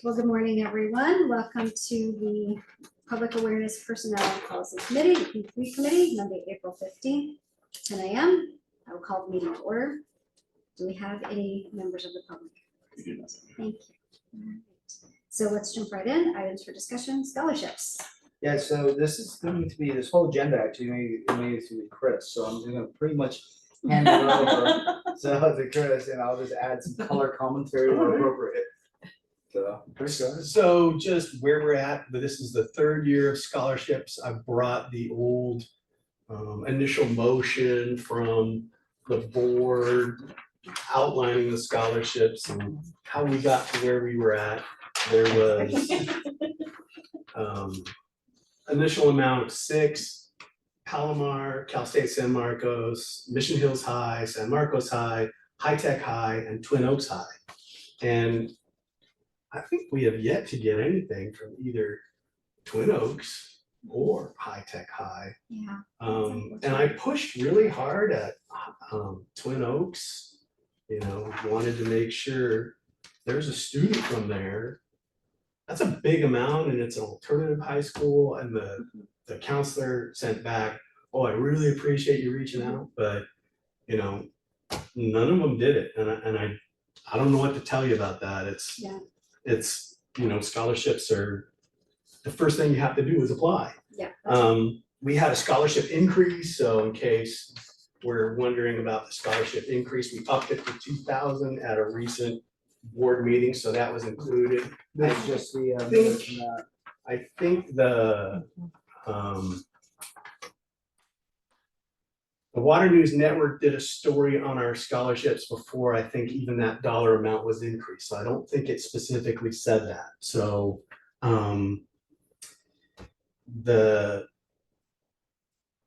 well, good morning, everyone. Welcome to the Public Awareness Personnel and Policy Committee, the P3 Committee, Monday, April 15th, 10 a.m. I will call the meeting to order. Do we have any members of the public? Thank you. All right. So let's jump right in. Items for discussion, scholarships. Yeah, so this is going to be, this whole agenda actually made it to Chris, so I'm gonna pretty much hand it over to Chris, and I'll just add some color commentary where appropriate. So, Chris, go ahead. So just where we're at, but this is the third year of scholarships. I brought the old initial motion from the board outlining the scholarships and how we got to where we were at. There was initial amount of 6, Palomar, Cal State San Marcos, Mission Hills High, San Marcos High, High Tech High, and Twin Oaks High. And I think we have yet to get anything from either Twin Oaks or High Tech High. Yeah. And I pushed really hard at Twin Oaks, you know, wanted to make sure there's a student from there. That's a big amount, and it's an alternative high school, and the counselor sent back, oh, I really appreciate you reaching out, but you know, none of them did it. And I don't know what to tell you about that. It's, you know, scholarships are, the first thing you have to do is apply. Yeah. We had a scholarship increase, so in case we're wondering about the scholarship increase, we upped it to 2,000 at a recent board meeting, so that was included. That's just the, I think the Water News Network did a story on our scholarships before I think even that dollar amount was increased. So I don't think it specifically said that. So the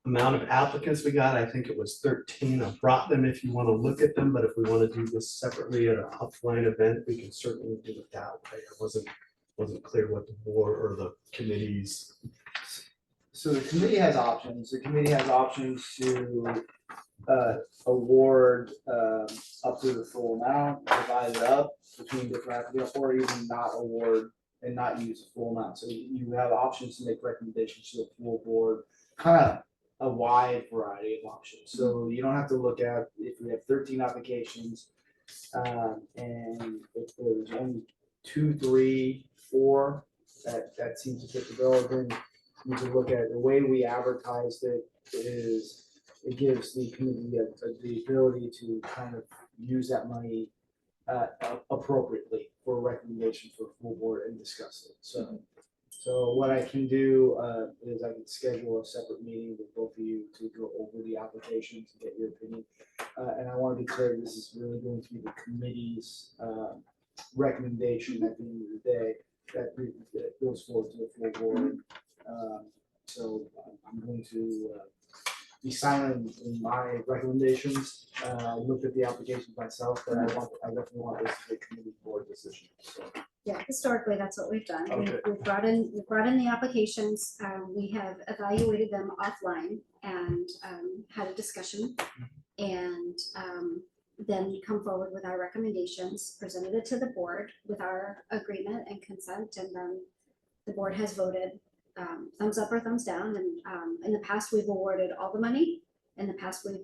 amount of applicants we got, I think it was 13. I brought them if you want to look at them, but if we want to do this separately at an offline event, we can certainly do it that way. It wasn't clear what the board or the committees. so the committee has options. The committee has options to award up to the full amount, divide it up between different applicants, or even not award and not use the full amount. So you have options to make recommendations to the full board, kind of a wide variety of options. So you don't have to look at if we have 13 applications, and if there's only 2, 3, 4 that seems to fit the bill, then you can look at the way we advertised it is it gives the committee the ability to kind of use that money appropriately for recommendation for full board and discuss it. So what I can do is I can schedule a separate meeting with both of you to go over the applications and get your opinion. And I want to be clear, this is really going to be the committee's recommendation at the end of the day that goes forward to the full board. So I'm going to be silent in my recommendations. I looked at the applications myself, but I definitely want this to be a committee board decision. So. Yeah, historically, that's what we've done. Okay. We've brought in the applications. We have evaluated them offline and had a discussion, and then come forward with our recommendations, presented it to the board with our agreement and consent, and then the board has voted thumbs up or thumbs down. And in the past, we've awarded all the money. In the past, we've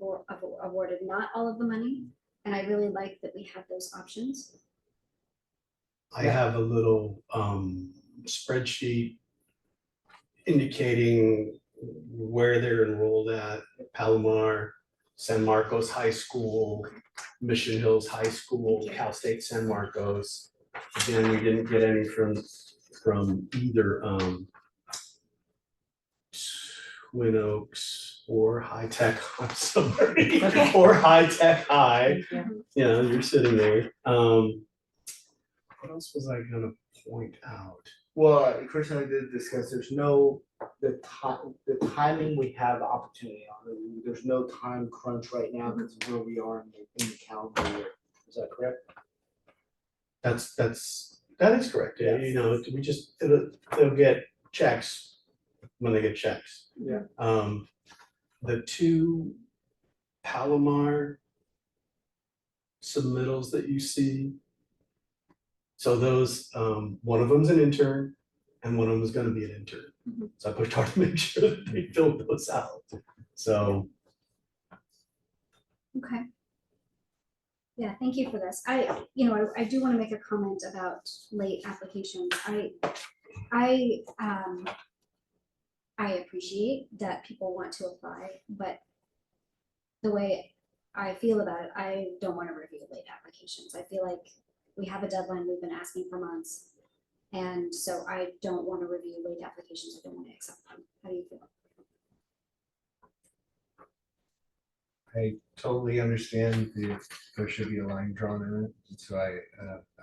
awarded not all of the money, and I really like that we have those options. I have a little spreadsheet indicating where they're enrolled at Palomar, San Marcos High School, Mission Hills High School, Cal State San Marcos. Again, we didn't get any from either Twin Oaks or High Tech, I'm sorry, or High Tech High. You know, you're sitting there. What else was I gonna point out? Well, Chris and I did discuss, there's no, the timing we have the opportunity on, there's no time crunch right now because of where we are in the calendar year. Is that correct? That is correct. Yeah. You know, we just, they'll get checks when they get checks. Yeah. The 2 Palomar submittals that you see, So those, one of them's an intern and one of them is gonna be an intern. Mhm. So I pushed hard to make sure that they filled those out. So, Okay. Yeah, thank you for this. I do want to make a comment about late applications. I appreciate that people want to apply, but the way I feel about it, I don't want to review late applications. I feel like we have a deadline, we've been asking for months. And so I don't want to review late applications. I don't want to accept them. How do you feel? I totally understand there should be a line drawn in it, and so I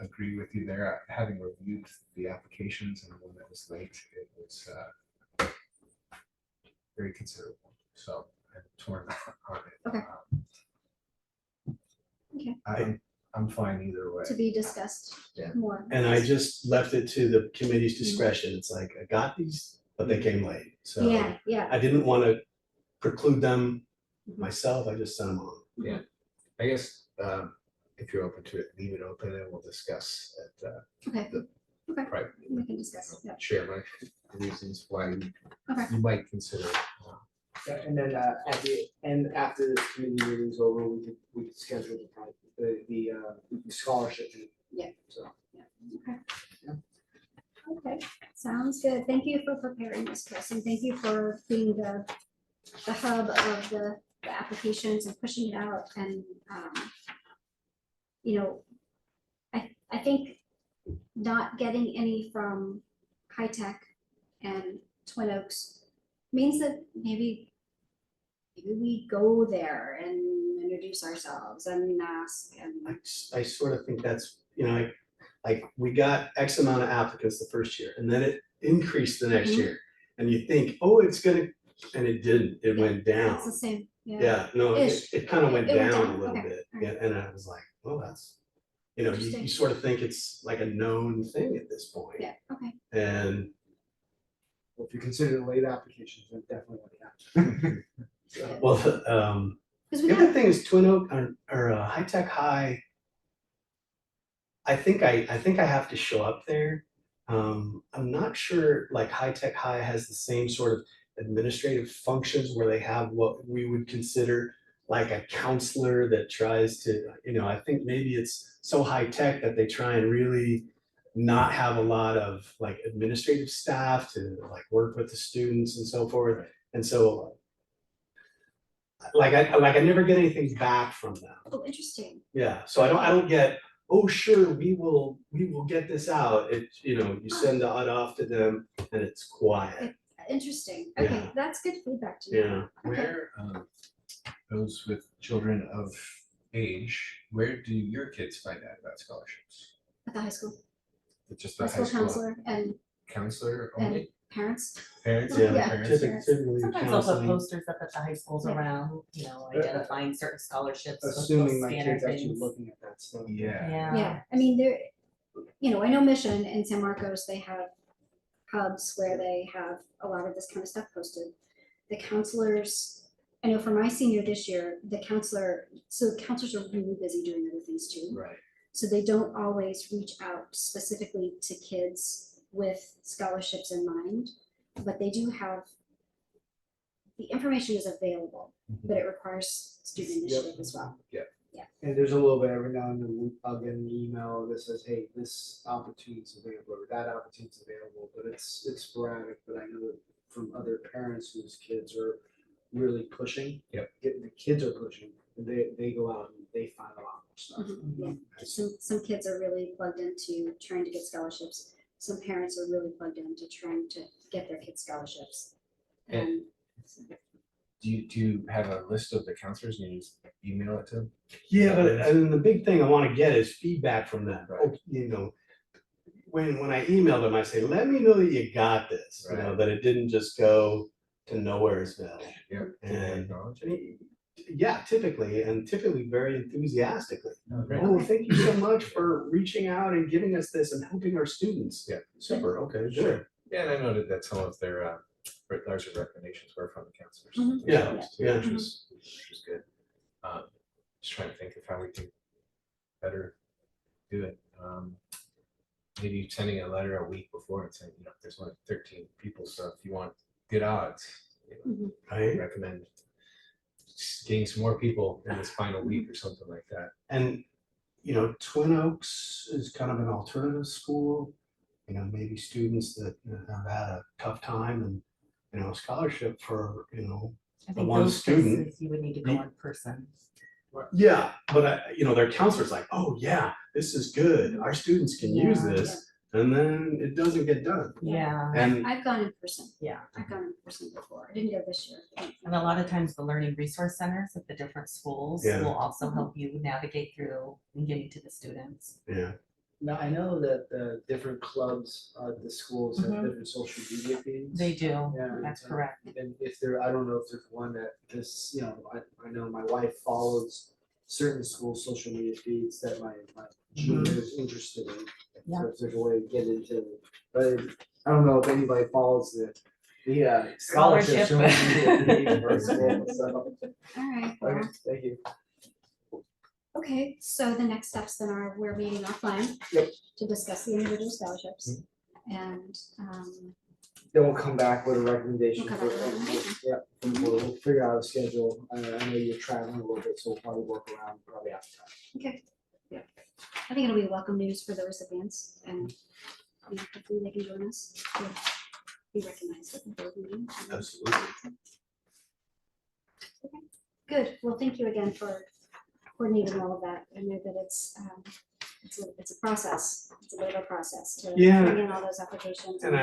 agree with you there. Having reviewed the applications and the one that was late, it was very considerable, so I'm torn on it. Okay. Okay. I'm fine either way. To be discussed Yeah. more. and I just left it to the committee's discretion. It's like, I got these, but they came late. So Yeah, yeah. I didn't want to preclude them myself. I just sent them on. I guess if you're open to it, leave it open and we'll discuss at Okay, the private. we can discuss. Yeah. Share my reasons why Okay. you might consider. Yeah, and then at the end, after this committee meeting's over, we could schedule the scholarship. Yeah. So. Okay. Okay, sounds good. Thank you for preparing this, Chris, and thank you for being the hub of the applications and pushing it out. And I think not getting any from High Tech and Twin Oaks means that maybe we go there and introduce ourselves and ask and. I sort of think that's, like we got X amount of applicants the first year and then it increased the next Mhm. year. And you think, oh, it's gonna, and it didn't, it went It's the down. same, yeah. Yeah, no, it Ish. kind of went It went down a down, little okay, bit. all right. Yeah, and I was like, well, that's, you Interesting. sort of think it's like a known thing at this point. Yeah, okay. And Well, if you consider the late applications, then definitely what happened. well, Because we the other have, thing is Twin Oak or High Tech High. I think I have to show up there. I'm not sure like High Tech High has the same sort of administrative functions where they have what we would consider like a counselor that tries to, I think maybe it's so high tech that they try and really not have a lot of like administrative staff to like work with the students and so forth. And so I never get anything back from them. oh, interesting. Yeah, so I don't get, oh, sure, we will get this out. You send it off to them and it's quiet. Interesting. Okay, Yeah. that's good feedback to know. Yeah, Okay. Where those with children of age, where do your kids find out about scholarships? At the high school, It's just high a school counselor and counselor and only? parents. Parents? yeah, Yeah. Parents? typically Sometimes they'll put counseling. posters up at the high schools Yeah. around, identifying certain scholarships. with those Assuming my scanner kid's actually things. looking at that stuff. Yeah. Yeah, I mean, there, I know Mission in San Marcos, they have hubs where they have a lot of this kind of stuff posted. The counselors, I know for my senior this year, counselors are really busy doing other things too. Right. So they don't always reach out specifically to kids with scholarships in mind, but they do have, the information is available, but it requires student initiative as well. And there's a little bit every now and then I'll get an email that says, hey, this opportunity is available or that opportunity is available, but it's sporadic. But I know that from other parents whose kids are really pushing. Yep. The kids are pushing, and they go out and they find a lot more stuff. Mhm, yeah. Some kids are really plugged into trying to get scholarships. Some parents are really plugged into trying to get their kids scholarships. And Do you have a list of the counselors and you just email it to them? Yeah, but and the big thing I want to get is feedback from them. Right. When I email them, I say, let me know that you got this, Right. that it didn't just go to nowheresville. Yep. And yeah, typically very enthusiastically. Okay. Oh, thank you so much for reaching out and giving us this and helping our students. Yeah. Super, okay, Sure. sure. Yeah, and I noted that some of their larger recommendations were from the counselors. Mhm. Yeah, themselves, too, yeah. which was good. Just trying to think of how we can better do it. maybe sending a letter a week before and saying, there's only 13 people, so if you want good odds, I right? recommend getting some more people in this final week or something like that. And, Twin Oaks is kind of an alternative school, maybe students that have had a tough time and, scholarship for, I the think one those student. places you would need to go in person. Yeah, but their counselor's like, oh yeah, this is good. Our students can use Yeah. this, and then it doesn't get done. Yeah, And I've gone in person. yeah. I've gone in person before. I didn't go this year. And a lot of times the learning resource centers at the different schools Yeah. will also help you navigate through and getting to the students. yeah, Now, I know that the different clubs, the schools have Mhm. different social media feeds. They do, Yeah, that's and- correct. And if there, I don't know if there's one that this, I know my wife follows certain school social media feeds that my junior is interested in. Yeah. So if there's a way to get into it, but I don't know if anybody follows the scholarship Scholarship. social media feed for a school, so, All right, well, okay, thank you. okay, so the next steps then are we're meeting offline. Yep. To discuss the individual scholarships. And, Then we'll come back with a recommendation We'll for, come back with a recommendation. yeah, we'll figure out a schedule. I know you're traveling a little bit, so we'll probably work around probably after that. okay, yeah. I think it'll be welcome news for the recipients and hopefully they can join us. to Be recognized at the board meeting. absolutely. Good, well, thank you again for coordinating all of that. I know that it's a process, it's a bit of a process to Yeah. bring in all those applications. And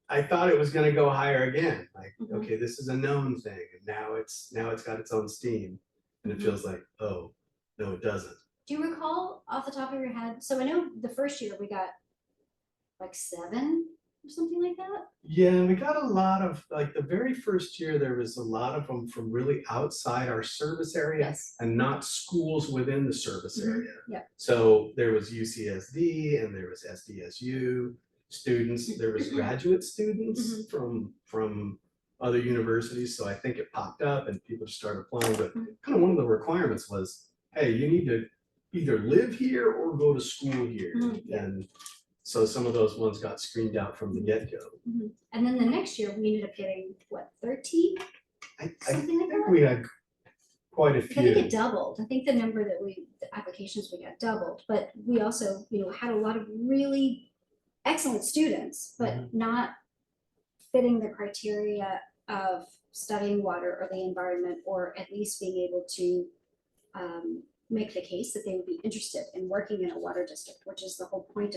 I thought it was gonna go higher again, like, Mhm. okay, this is a known thing, and now it's got its own steam. And it feels like, oh, no, it doesn't. Do you recall off the top of your head? So I know the first year we got like 7 or something like that. Yeah, we got a lot of, like, the very first year, there was a lot of them from really outside our service area. Yes. And not schools within the service Mhm, area. yeah. So there was UCSD and there was SDSU students, there was graduate students from other universities, so I think it popped up and people just started applying, but kind of one of the requirements was, hey, you need to either live here or go to school here. Mhm. And so some of those ones got screened out from the get-go. And then the next year we ended up getting, what, 13? I Something like think that? we had quite a I think it few. doubled. I think the number that the applications we got doubled, but we also, had a lot of really excellent students, but not fitting the criteria of studying water or the environment, or at least being able to make the case that they would be interested in working in a water district, which is the whole point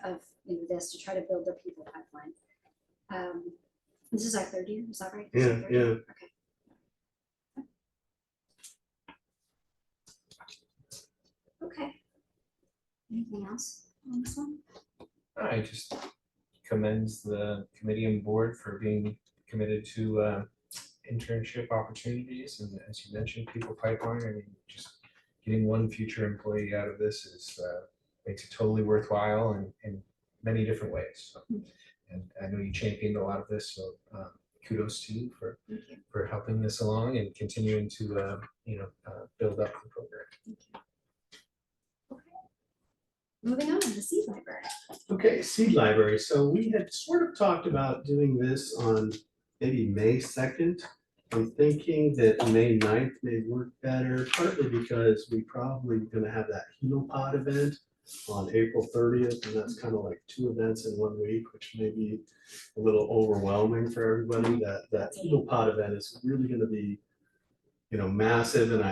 of this, to try to build the people pipeline. This is our 3rd year, is that right? This is our Yeah, 3rd year? yeah. Okay. Okay. Anything else on this one? I just commends the committee and board for being committed to internship opportunities, and as you mentioned, people pipeline. I mean, just getting one future employee out of this is makes it totally worthwhile in many different ways. So, and I know you championed a lot of this, so kudos to you Thank you. for helping this along and continuing to build up the program. Thank you. Okay. Moving on to the seed library. Okay, seed library. So we had sort of talked about doing this on maybe May 2nd. I'm thinking that May 9th may work better, partly because we probably gonna have that Helopod event on April 30th, and that's kind of like 2 events in 1 week, which may be a little overwhelming for everybody. That Helopod event is really gonna be, massive, and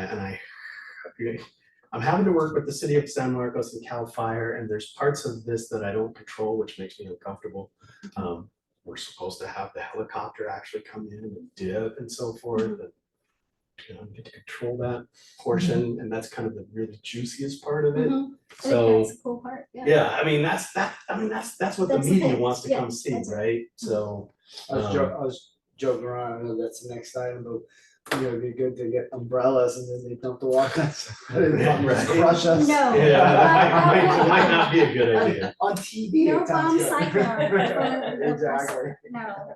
I'm having to work with the city of San Marcos and CAL FIRE, and there's parts of this that I don't control, which makes me uncomfortable. We're supposed to have the helicopter actually come in and dip and so forth, and get to control that portion, and that's kind of the really juiciest part of it. I think So that's the cool part, yeah. yeah, I mean that's what the That's the media thing, wants to yeah, come see, that's it. right? So I was joking around, I know that's the next item, but it'd be good to get umbrellas and then they dump the water. Just Right. crush us. No. yeah, it might not be a good idea. On TV. No it sounds bomb good. cyclone for the Exactly. person. No.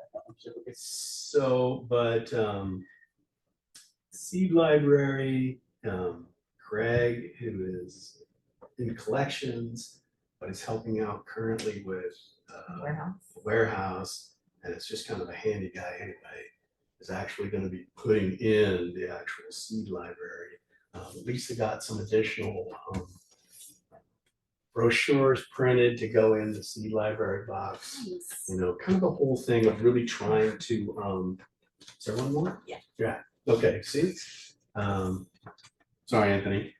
So, but seed library, Craig, who is in collections, but it's helping out currently with Warehouse. the warehouse, and it's just kind of a handy guy anyway, is actually gonna be putting in the actual seed library. Lisa got some additional brochures printed to go in the seed library box. Nice. You know, kind of the whole thing of really trying to, is there one more? Yeah. Yeah, okay, see? Sorry, Anthony.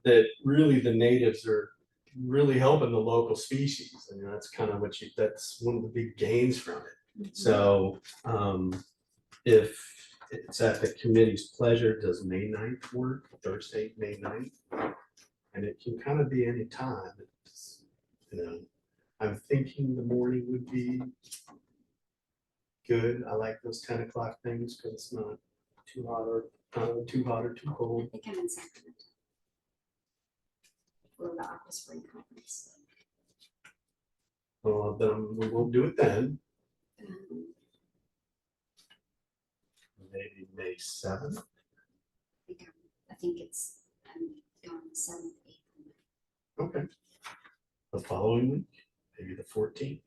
That really the natives are really helping the local species. I mean, that's kind of what that's one of the big gains from it. So if it's at the committee's pleasure, does May 9th work, Thursday, May 9th? And it can kind of be any time. It's, you know, I'm thinking the morning would be good. I like those 10 o'clock things because it's not too hot or too I cold. think I'm in Sacramento. For the Aqua Spring Conference. Then we won't do it then. Um, Maybe May 7th. I think it's, I'm gone the 7th, 8th. Okay. The following week, maybe the 14th.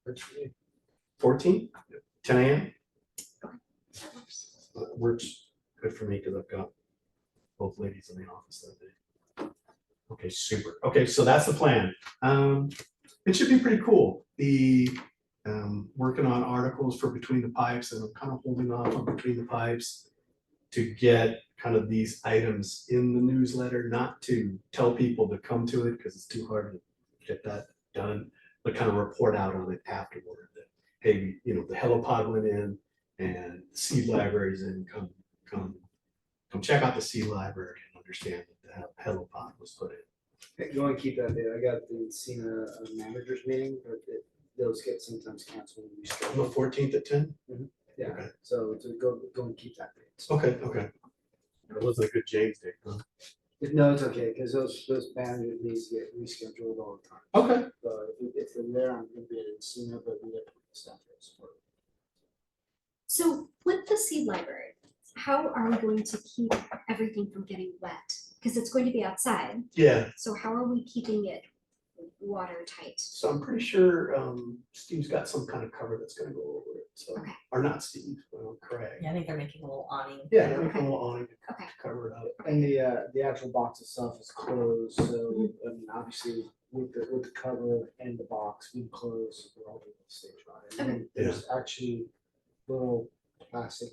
Works for me. 14th, 10 a.m. That works. Works good for me because I've got both ladies in the office that day. Okay, super. Okay, so that's the plan. It should be pretty cool. The working on articles for Between the Pipes, and I'm kind of holding off on Between the Pipes to get kind of these items in the newsletter, not to tell people to come to it because it's too hard to get that done, but kind of report out on it afterward. That, hey, you know, the helipod went in and the seed libraries in, come check out the seed library and understand that the helipod was put in. Hey, go and keep that there. I got the SEMA managers meeting, but those get sometimes canceled when we On the start. 14th at 10? Yeah, Okay. so to go and keep that date. Okay. That wasn't a good James date, huh? No, it's okay, because those managers needs to get rescheduled all the time. Okay. So if they're there, I'm gonna be at SEMA, but we have to put the staff there support. So with the seed library, how are we going to keep everything from getting wet? Because it's going to be outside, Yeah, so how are we keeping it watertight? so I'm pretty sure Steve's got some kind of cover that's gonna go over it, so. Okay. Or not Steve, Craig. Yeah, I think they're making a little awning. Yeah, they're making a little awning to Okay. cover it up. And the actual box itself is closed, so I mean, obviously with the cover and the box being closed, we're all able to stay dry. And then there's actually little plastic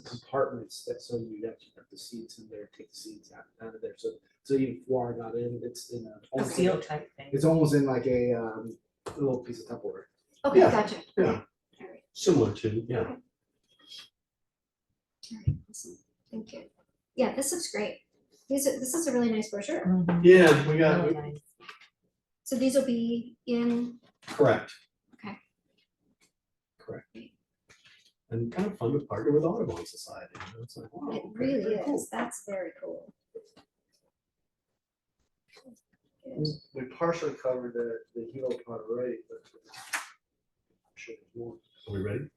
compartments that, so you actually put the seeds in there, take the seeds out of there, so even if water got in, it's in a. almost Seal like- type thing. It's almost in like a little piece of Tupperware. Okay, Yeah, gotcha. yeah. All right, Similar to, yeah. all right, awesome, thank you. Yeah, this looks great. This is a really nice brochure. Mhm. Yeah, we got, Really nice. So these will be in, correct. Okay. Correct. And kind of fun to partner with Audubon Society, you know, it's like, wow. it okay, really very cool. is, that's very cool. Good. We partially covered the helo part already, but. I'm sure there's more. Are we ready?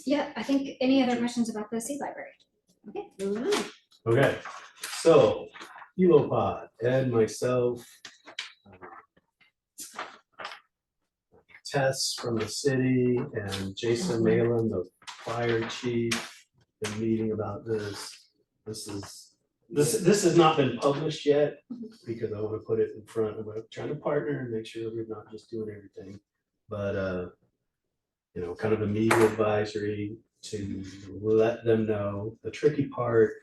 Yeah, I think, any other questions about the seed library? Okay, moving on. Okay, so Helopod, Ed, myself, Tess from the city, and Jason Malin, the fire chief, been meeting about this. This has not been published yet, because I want to put it in front of, trying to partner and make sure we're not just doing everything. But, you know, kind of a media advisory to let them know. The tricky part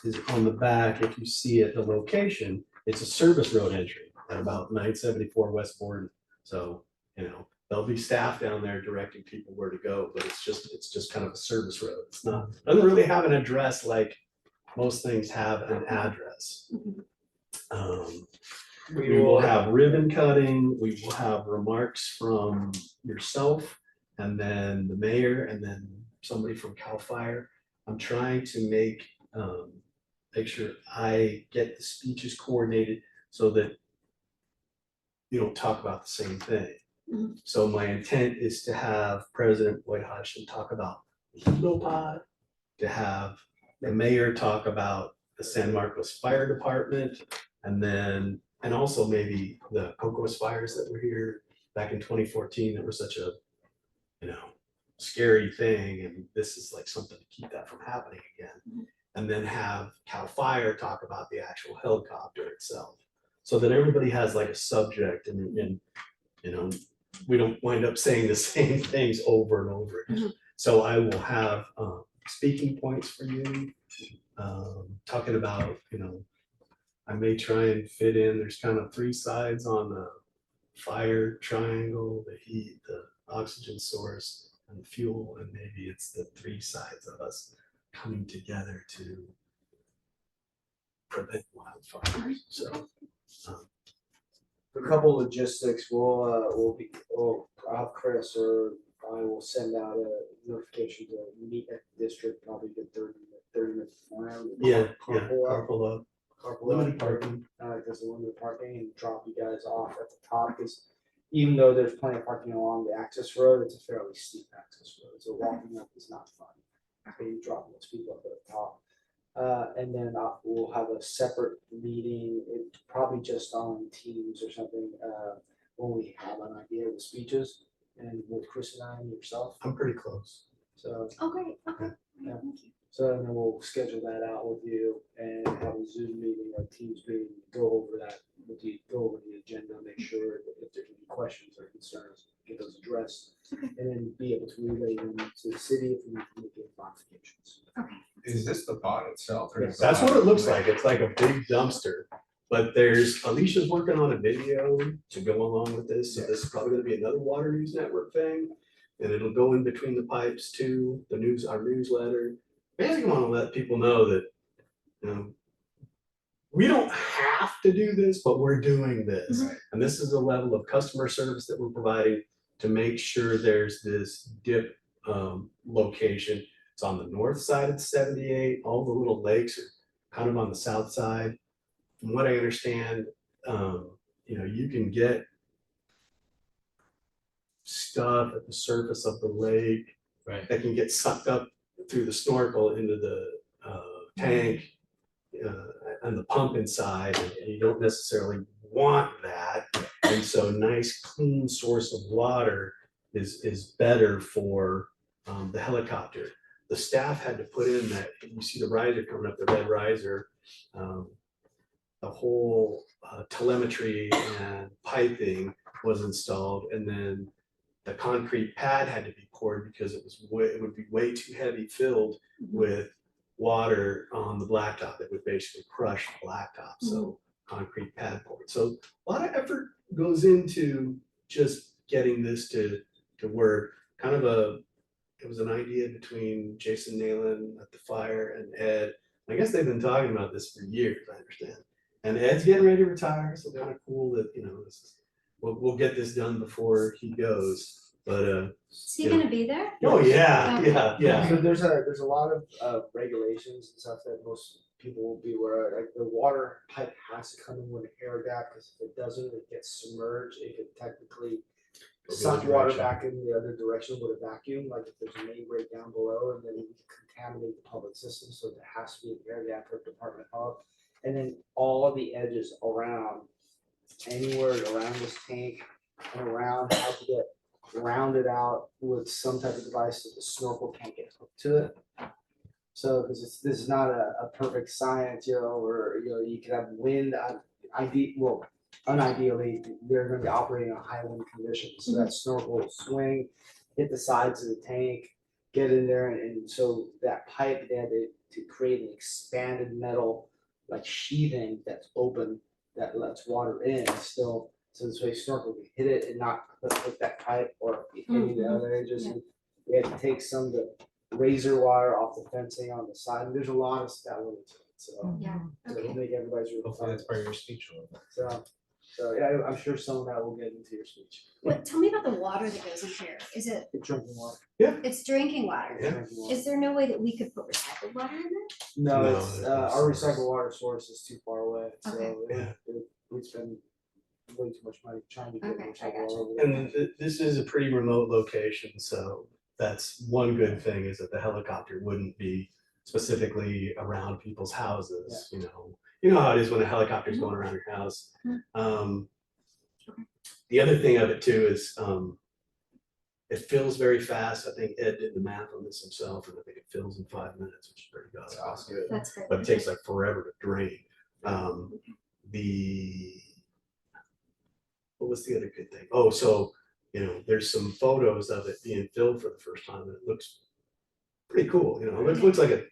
is on the back, if you see it, the location, it's a service road entry at about 974 West Borden. So, you know, there'll be staff down there directing people where to go, but it's just kind of a service road. It's not, doesn't really have an address like most things have an address. We will have ribbon cutting, we will have remarks from yourself, and then the mayor, and then somebody from CAL FIRE. I'm trying to make sure I get the speeches coordinated so that you don't talk about the same thing. Mhm. So my intent is to have President Boyd Hodgson talk about the helipod, to have the mayor talk about the San Marcos Fire Department, and then, and also maybe the Cocos fires that were here back in 2014, that were such a, you know, scary thing, and this is like something to keep that from happening again. And then have Cal Fire talk about the actual helicopter itself, so that everybody has like a subject, and you know, we don't wind up saying the same things over and over again. So I will have speaking points for you, talking about, you know, I may try and fit in, there's kind of three sides on the fire triangle: the heat, the oxygen source, and the fuel, and maybe it's the three sides of us coming together to prevent wildfires. So A couple logistics, we'll have Chris or I will send out a notification to meet at the district, probably get 30 minutes beforehand. yeah, Carpool up. carpool up, Carpool limited up, parking. Because of limited parking, and drop you guys off at the top, because even though there's plenty of parking along the access road, it's a fairly steep access road, so walking up is not fun. So you drop those people up at the top. And then we'll have a separate meeting, probably just on Teams or something, when we have an idea of the speeches, and with Chris and I and yourself, I'm pretty close. so. Oh, great, okay. Yeah. Thank you. So then we'll schedule that out with you and have a Zoom meeting or Teams meeting, go over that with you, go over the agenda, make sure that if there's any questions or concerns, get those addressed. Okay. And then be able to relay them to the city if we need to make any modifications. Okay. Is this the pod itself? Or is the That's pod what it looks like- like. It's like a big dumpster. But there's, Alicia's working on a video to go along with this, so this is probably gonna be another Water News Network thing. And it'll go in between the pipes to the news, our newsletter. Basically wanna let people know that, you know, we don't have to do this, but we're doing this. Right. And this is a level of customer service that we're providing to make sure there's this dip location. It's on the north side of 78. All the little lakes are kind of on the south side. From what I understand, you know, you can get stuff at the surface of the lake Right. that can get sucked up through the snorkel into the tank and the pump inside, and you don't necessarily want that. And so nice, clean source of water is better for the helicopter. The staff had to put in that, you see the riser coming up, the red riser, the whole telemetry and piping was installed, and then the concrete pad had to be poured because it would be way too heavy filled with water on the blacktop. It would basically crush the blacktop. So concrete pad poured. So a lot of effort goes into just getting this to work. Kind of it was an idea between Jason Nalen at the fire and Ed. I guess they've been talking about this for years, I understand. And Ed's getting ready to retire, so kind of cool that, you know, we'll get this done before he goes. But Is he gonna be there? oh yeah, Okay. yeah. So there's a lot of regulations and stuff that most people will be aware of. Like the water pipe has to come in with an air gap, because if it doesn't, it gets submerged. It could technically Go the suck other water direction. back in the other direction with a vacuum, like if there's a main break down below, and then it would contaminate the public system. So there has to be an air gap for Department Health. And then all of the edges around, anywhere around this tank and around, has to get rounded out with some type of device so the snorkel can't get hooked to it. So, because this is not a perfect science, you know, where, you know, you could have wind, unideally, they're gonna be operating on high wind conditions, so that snorkel will swing, hit the sides of the tank, get in there, and so that pipe, they had to create an expanded metal, like sheathing that's open, that lets water in still, so this way snorkel can hit it and not hook that pipe or any of the other edges. Yeah. And we had to take some of the razor wire off the fencing on the side, and there's a lot of stuff with it, so. Yeah, So it'll okay. make everybody's really Hopefully that's fun. part of your speech. a little bit. So yeah, I'm sure some of that will get into your speech. What, tell me about the water that goes in here. Is it, Good drinking water. it's drinking water? Yeah. Drinking water. Is there no way that we could put recycled water in there? No, No, it's, there's no our source. recycled water source is too far away, so Okay. Yeah. we spend way too much money trying to get Okay, I recycled gotcha. water. And this is a pretty remote location, so that's one good thing, is that the helicopter wouldn't be specifically around people's houses, you know how it is when a helicopter's going around your house. The other thing of it too is, it fills very fast. I think Ed did the math on this himself, and I think it fills in 5 minutes, which is pretty awesome. That's great. But it takes like forever to drain. What was the other good thing? Oh, so, there's some photos of it being filled for the first time, and it looks pretty cool, it looks like a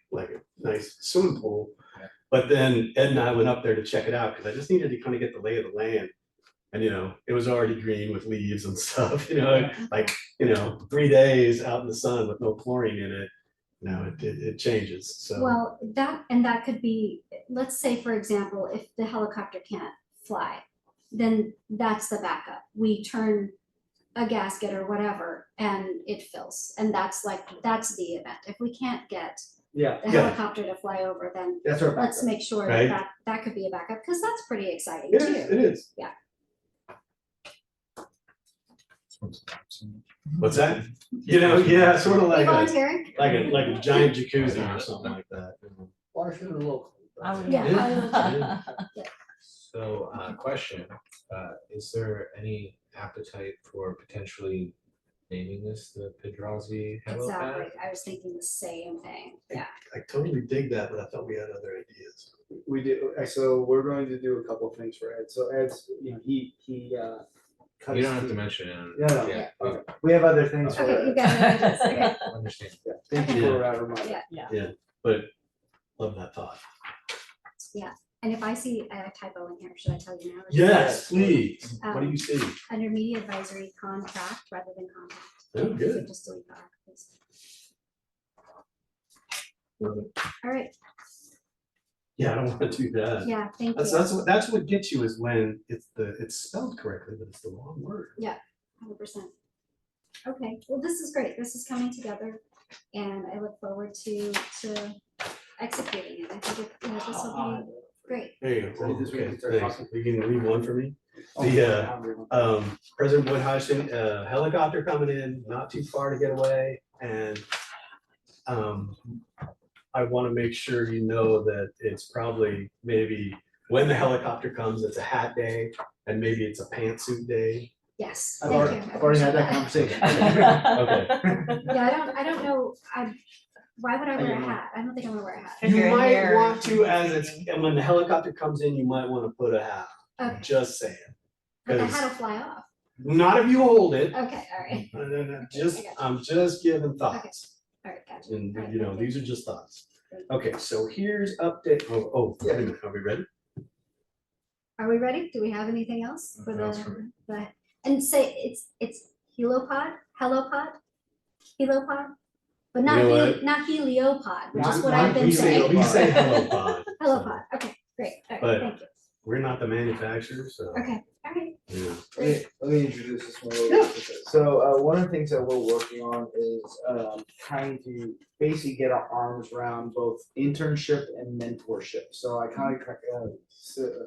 nice swimming pool. Yeah. But then Ed and I went up there to check it out, because I just needed to kind of get the lay of the land. And, it was already green with leaves and stuff, like, 3 days out in the sun with no chlorine in it, it changes, so. Well, that could be, let's say, for example, if the helicopter can't fly, then that's the backup. We turn a gasket or whatever and it fills. And that's the event. If we can't get Yeah, the helicopter to fly over, then that's our let's backup. make sure Right. that could be a backup, because that's pretty exciting It too. is, it is. What's that? Yeah, sort of You like volunteering? a giant jacuzzi or something like that. Water should be local. I would- Yeah. So, question, is there any appetite for potentially naming this the Pedrazi helipad? Exactly. I was thinking the same thing. Yeah. I totally dig that, but I thought we had other ideas. We do, so we're going to do a couple of things for Ed. So Ed's, he cut You his don't have to teeth. mention it. No, Yeah, okay. We have other things for Okay, you Ed. got it. Okay. understand. Yeah, thank you for reminding. Yeah. But love that thought. Yeah. And if I see a typo in here, should I tell you now? Yes, please. What do you see? Under media advisory, contract rather than contact. Oh, good. So just delete that, please. All right. Yeah, I don't want to do that. Yeah, thank That's you. that's what gets you, is when it's spelled correctly, but it's the wrong word. 100%. Okay, well, this is great. This is coming together, and I look forward to executing it. I think this will be great. There you go. So this week Okay, we start thanks. talking. You can leave one for me. Oh, The, yeah, President Wood Hodgson, helicopter coming in, not too far to get away, and I want to make sure you know that it's probably maybe when the helicopter comes, it's a hat day, and maybe it's a pantsuit day. Yes, I've thank already, you. I I've already had that appreciate conversation. Okay. Yeah, I don't know. Why would I wear a don't know. hat? I don't think I'm gonna wear a hat. If You you're in might here- want to, as it's, and when the helicopter comes in, you might want to put a hat. Okay. Just saying. But the 'Cause hat will fly off. not if you hold it. Okay, all right. I'm just giving thoughts. All right, gotcha. And, All right, thank you. these are just thoughts. Thank Okay, so here's update. Wait a minute, are we ready? Are we ready? Do we have anything else for Nothing else for me. the, and say it's helopod, helopod, but not You know what? not heliopod, which is Not- what not I've been We say, saying. we say hello pod. Helopod, okay, great, all But- right, thank you. We're not the manufacturer, so. Okay, all right, Yeah. Let me introduce this one. a little bit. So, one of the things that we're working on is, trying to basically get our arms around both internship and mentorship. So I kind of,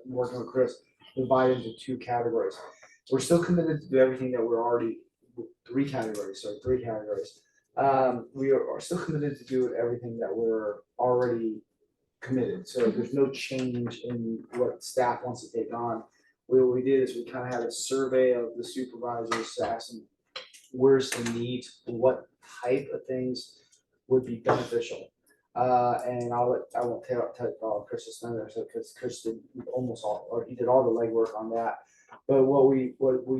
working with Chris, divide into two categories. We're still committed to do everything that we're already, three categories. We are still committed to do everything that we're already committed, so there's no change in what staff wants to take on. What we did is we kind of had a survey of the supervisors to ask them, where's the need, what type of things would be beneficial. And I won't tell Chris's thunder, so because Chris did almost all, or he did all the legwork on that. But what we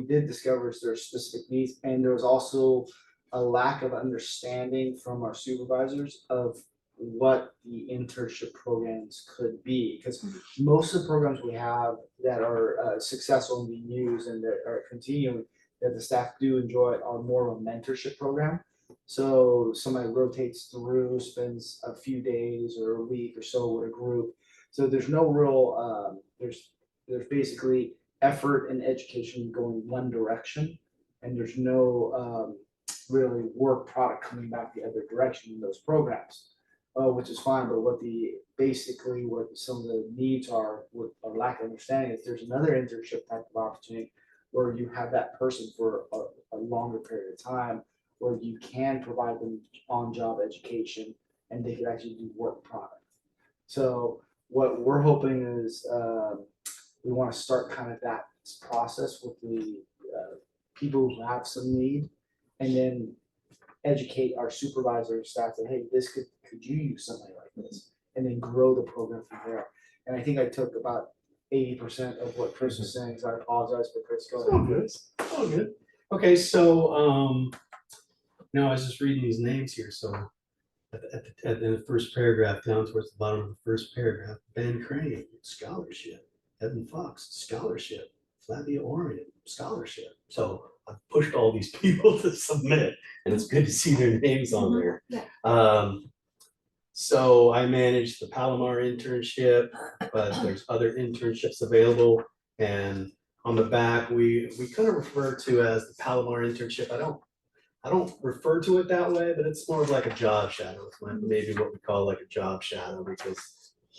did discover is there are specific needs, and there was also a lack of understanding from our supervisors of what the internship programs could be, because most of the programs we have that are successful and being used and that are continuing, that the staff do enjoy, are more of a mentorship program. So somebody rotates through, spends a few days or a week or so with a group. So there's no real, there's basically effort and education going one direction, and there's no really work product coming back the other direction in those programs. Which is fine, but what some of the needs are, with a lack of understanding, is there's another internship type of opportunity where you have that person for a longer period of time, where you can provide them on-job education and they could actually do work product. So what we're hoping is, we wanna start kind of that process with the, people who have some need, and then educate our supervisor staff that, hey, could you use somebody like this? And then grow the program from there. And I think I took about 80% of what Chris was saying, so I apologize for Chris. Go It's all ahead. good. It's all good. Okay, so now I was just reading these names here. So at the first paragraph, down towards the bottom of the first paragraph, Ben Crane, scholarship. Evan Fox, scholarship. Flavia Orion, scholarship. So I've pushed all these people to submit, and it's good to see their names on there. Yeah. So I manage the Palomar internship, but there's other internships available. And on the back, we kind of refer to as the Palomar internship. I don't refer to it that way, but it's more of like a job shadow. It's like maybe what we call like a job shadow, because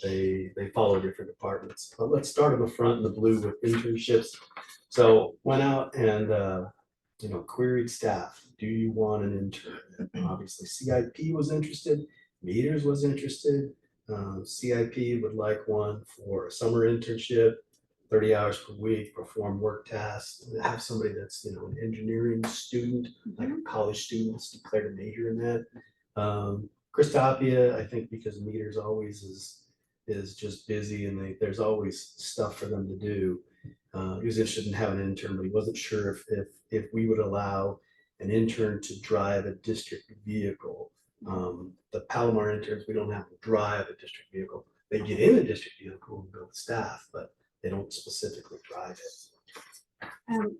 they follow different departments. But let's start on the front in the blue with internships. So went out and queried staff. Do you want an intern? Obviously, CIP was interested. Meters was interested. CIP would like one for a summer internship, 30 hours per week, perform work tasks, and have somebody that's, an engineering student, like a college students declared a major in that. Christopia, I think because Meters always is just busy, and there's always stuff for them to do. He was interested in having an intern, but he wasn't sure if we would allow an intern to drive a district vehicle. The Palomar interns, we don't have to drive a district vehicle. They get in a district vehicle and go with staff, but they don't specifically drive it.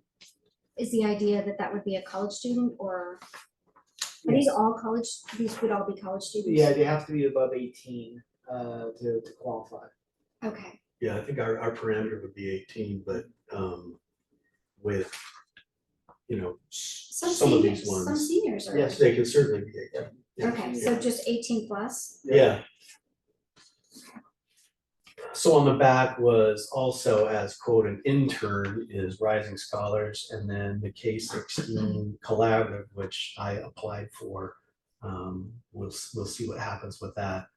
Is the idea that that would be a college student, or are these all college, these would all be college students? Yeah, they have to be above 18 to qualify. Okay, Yeah, I think our parameter would be 18, but with, some of these some ones, seniors are. Yes. they can certainly be 18. Yeah. Okay, so just 18 plus? Yeah. So on the back was also as quote an intern is Rising Scholars, and then the K-16 collaborative, which I applied for. We'll see what happens with that.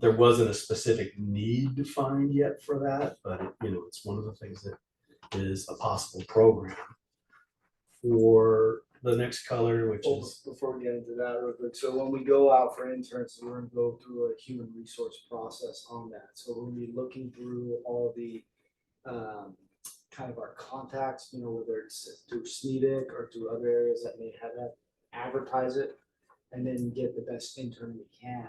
There wasn't a specific need defined yet for that, but it's one of the things that is a possible program. For the next color, which Well, is before we get into that real quick, so when we go out for interns, we're gonna go through a human resource process on that. So we're gonna be looking through all the kind of our contacts, whether it's through SNEDIC or through other areas that may have that, advertise it, and then get the best intern we can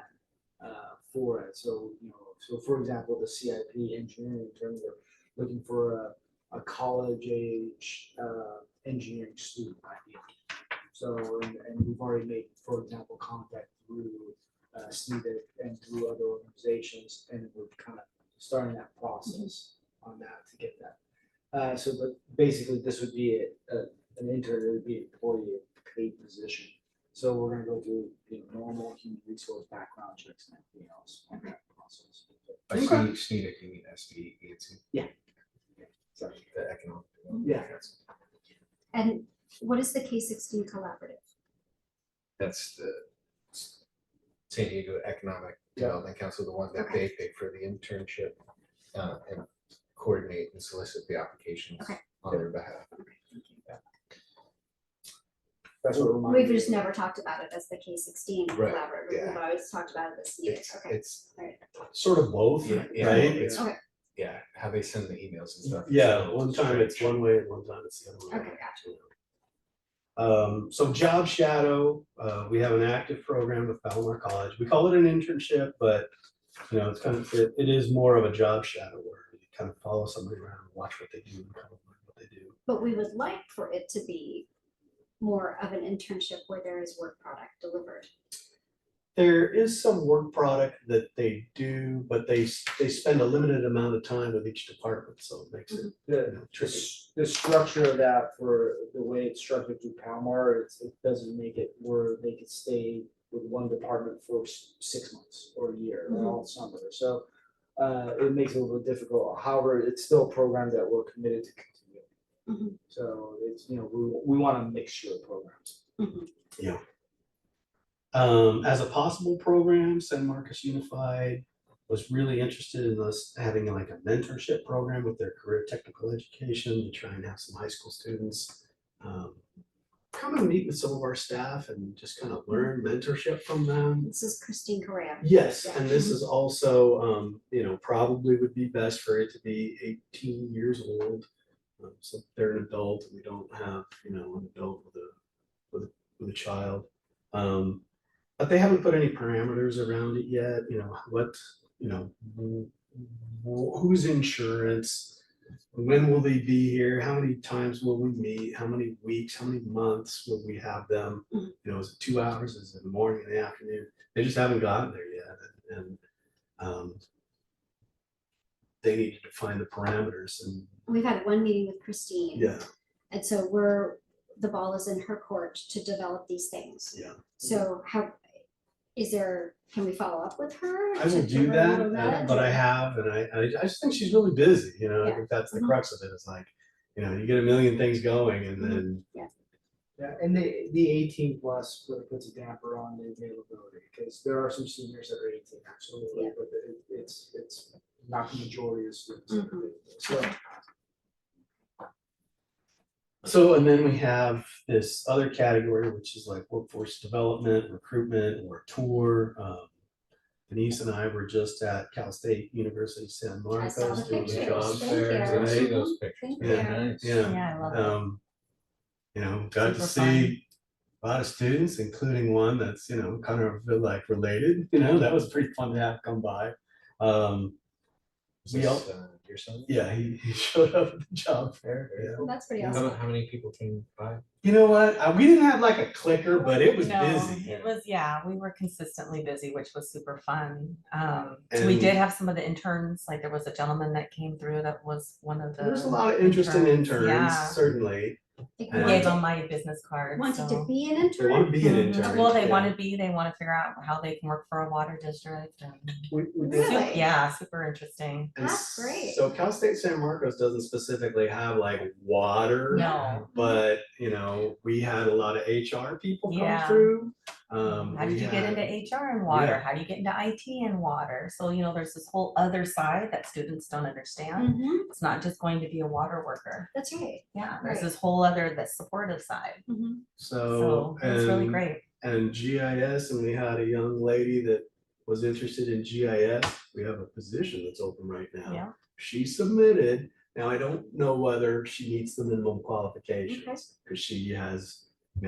for it. So, so for example, the CIP engineering intern, we're looking for a college age engineering student ideally. So, and we've already made, for example, contact through SNEDIC and through other organizations, and we're kind of starting that process on that to get that. But basically, this would be an intern, it would be an employee paid position. So we're gonna go through normal human resource background checks and everything else on that process. By Okay. SNEDIC, you mean SB, Sorry. the economic. Yeah. And what is the K-16 collaborative? That's the San Diego Economic Development Council, the one that Okay. they pay for the internship and coordinate and solicit the applications Okay. on their behalf. That's what reminds We've me. just never talked about it as the K-16 Right, collaborative, yeah. we've always talked about it as SNEDIC, It's, okay. it's, sort of both, yeah, right? it's, Okay. yeah, how they send the emails and stuff. Yeah, one time it's one way, and one time it's the other way. Okay, gotcha. So job shadow, we have an active program with Palomar College. We call it an internship, but it's kind of, it is more of a job shadow where you kind of follow somebody around, watch what they do, and kind of learn what they do. But we would like for it to be more of an internship where there is work product delivered. There is some work product that they do, but they spend a limited amount of time with each department, so it makes it tricky. The structure of that, for the way it's structured through Palomar, it doesn't make it where they could stay with one department for 6 months or a year or all summer. So it makes it a little bit difficult. However, it's still a program that we're committed to continue. So it's, we want a mixture of programs. Yeah. As a possible program, San Marcos Unified was really interested in us having like a mentorship program with their career technical education to try and have some high school students come and meet with some of our staff and just kind of learn mentorship from them. This is Christine Correa. Yes, Yeah. and this is also, probably would be best for it to be 18 years old. So they're an adult, and we don't have, an adult with a child. But they haven't put any parameters around it yet, whose insurance, when will they be here, how many times will we meet, how many weeks, how many months will we have them? Is it 2 hours, is it in the morning, in the afternoon? They just haven't gotten there yet, and they need to define the parameters, and We've had one meeting with Christine. yeah, And so the ball is in her court to develop these things. yeah. So can we follow up with her? I to will give do her a that, little nudge, but I or- have, and I just think she's really busy, I Yeah. think that's the Mhm. crux of it, is like, you get a million things going, and then, Yeah, and the 18 plus really puts a damper on the availability, because there are some seniors that are 18, absolutely, Yeah. but it's not the majority of students. that are Mhm. available. So, so, and then we have this other category, which is like workforce development, recruitment, or tour. Denise and I were just at Cal State University San I saw Marcos the doing a pictures. job Thank fair, you. I see right? those Mhm. pictures. Thank Very you. nice. Yeah, I love it. Got to Super see a lot of students, including one that's, kind of like related, that was pretty fun to have come by. Is We this, all- your son? Yeah, he showed up at the job fair. Yeah. Well, that's pretty Yeah. awesome. How many people came by? You know what? We didn't have like a clicker, but it was No, busy. It was, we were consistently busy, which was super fun. So we did And- have some of the interns, like there was a gentleman that came through that was one of the. There's a lot of interesting interns, Yeah, certainly. They I And- gave them my business card. wanted so- to be an They intern. want to be an Mhm. intern. Well, they yeah. want to figure out how they can work for a water district and. we did- Really? Yeah, super interesting. And That's great. So Cal State San Marcos doesn't specifically have like water. No. But, we had a lot of HR people come Yeah. through. How did we you get had- into HR and water? Yeah. How do you get into IT and water? So, there's this whole other side that students don't understand. Mhm. It's not just going to be a water worker. That's right. Yeah, there's Right. this whole other, the supportive side. Mhm. So it's really and- great. And GIS, and we had a young lady that was interested in GIS. We have a position that's open right now. Yeah. She submitted. Now, I don't know whether she meets the minimum qualifications, because she has,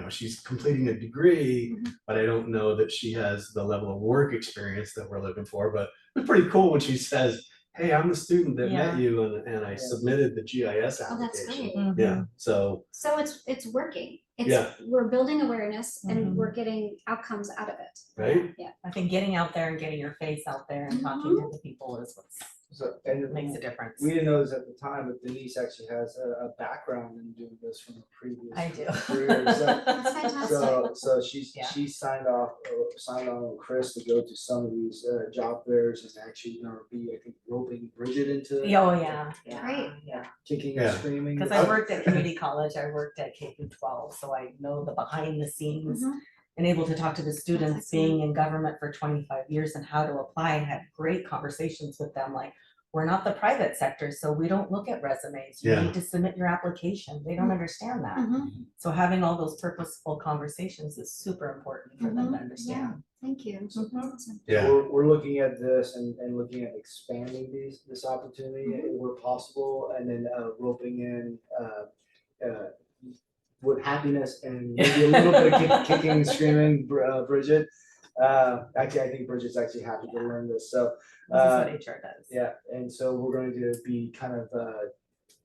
she's completing a degree, Mhm. but I don't know that she has the level of work experience that we're looking for. But it's pretty cool when she says, hey, I'm the student that met Yeah. you, and I submitted the GIS Oh, that's application. great. Yeah, so, So it's working. Yeah. We're building awareness and Mhm. we're getting outcomes out of it. right? Yeah. I think getting out there and getting your face out there and talking Mm-hmm. to the people is what So, and makes a difference. we didn't know this at the time, but Denise actually has a background in doing this from a previous I do. career. So, That's fantastic. so Yeah. she signed on with Chris to go to some of these job fairs, and actually gonna be, I think, roping Bridget into Oh, yeah. Great. Yeah. kicking Yeah. and screaming. Because I worked at community college, I worked at K through 12, so I know the behind the scenes Mhm. and able to talk to the students excellent. being in government for 25 years and how to apply and have great conversations with them. Like, we're not the private sector, so we don't look at resumes. You Yeah. need to submit your application. They don't understand that. Mhm. So having all those purposeful conversations is super important for them to Mhm. understand. Thank you. Mhm. Awesome. Yeah. We're looking at this and looking at expanding this opportunity where possible, and then roping in with happiness and maybe a little bit of kicking and screaming, Bridget. Actually, I think Bridget's actually happy to learn this. So This is what HR does. yeah, and so we're going to be kind of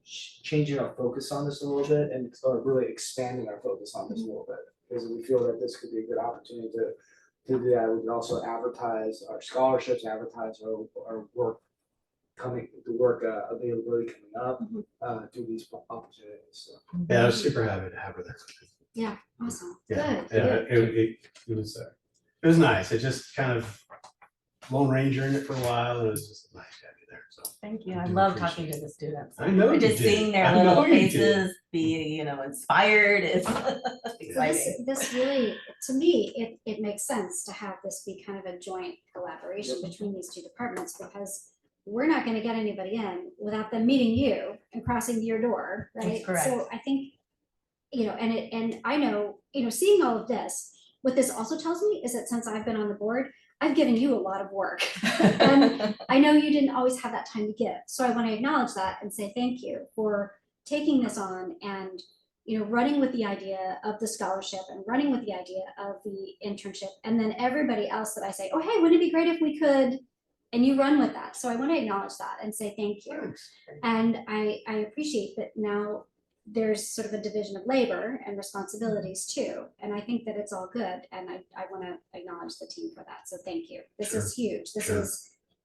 changing our focus on this a little bit, and really expanding our focus on this a little bit, because we feel that this could be a good opportunity to do that. We can also advertise our scholarships, advertise our work availability coming up through these opportunities. So. Yeah, I was super happy to have her there. Awesome. Yeah, Good. yeah, Good. it was nice. It just kind of Lone Ranger in it for a while, and it was just nice to have you there, so. Thank you. I I do love appreciate talking to the students. I know And you just did. seeing their I little know you did. faces be, inspired is So exciting. this really, to me, it makes sense to have this be kind of a joint collaboration between these two departments, because we're not gonna get anybody in without them meeting you and crossing your door, right? That's correct. So I think, and I know, seeing all of this, what this also tells me is that since I've been on the board, I've given you a lot of work. And I know you didn't always have that time to give, so I wanna acknowledge that and say thank you for taking this on and running with the idea of the scholarship and running with the idea of the internship, and then everybody else that I say, oh, hey, wouldn't it be great if we could, and you run with that. So I want to acknowledge that and say thank you. Thanks. And I appreciate that now there's sort of a division of labor and responsibilities too. And I think that it's all good. And I want to acknowledge the team for that. So thank you. This is huge. This Sure.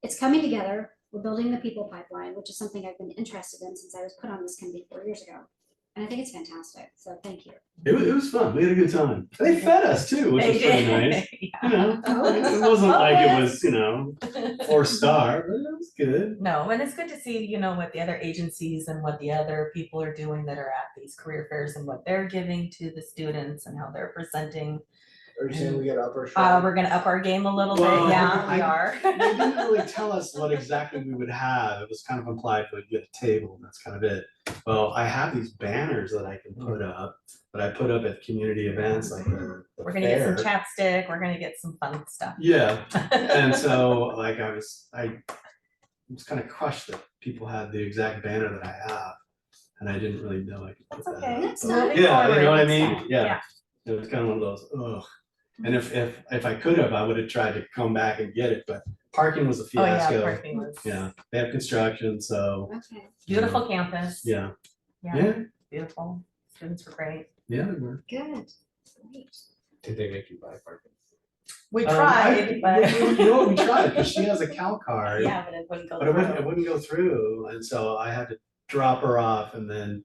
it's coming together. We're building the people pipeline, which is something I've been interested in since I was put on this committee 4 years ago. And I think it's fantastic. So thank you. It was fun. We had a good time. They fed us too, which was pretty nice. Yeah. It wasn't like it was, 4-star, but it was good. No, and it's good to see, what the other agencies and what the other people are doing that are at these career fairs and what they're giving to the students and how they're presenting. Are you saying we get up our We're gonna up our game a little Well, bit, yeah, we I- are. They didn't really tell us what exactly we would have. It was kind of implied we'd get a table, and that's kind of it. Well, I have these banners that I can put up, but I put up at community events like the We're gonna get some fair. chapstick, we're gonna get some fun stuff. Yeah, and so like I was kind of crushed that people had the exact banner that I have, and I didn't really know I could put That's that okay. up. That's So- not- Yeah, you know what I It's mean? fine. Yeah. It was kind of one of those, ugh. And if I could have, I would have tried to come back and get it, but parking was a Oh, yeah, fiasco. parking was. Yeah, they have construction, so, Okay, Beautiful campus. yeah, Yeah, yeah, beautiful. Students were great. yeah, they were. good. Great. Did they make you buy parking? We I- tried, but. You know what, we tried, because she has a Cal card. Yeah, but it wouldn't go But it through. wouldn't go through, and so I had to drop her off and then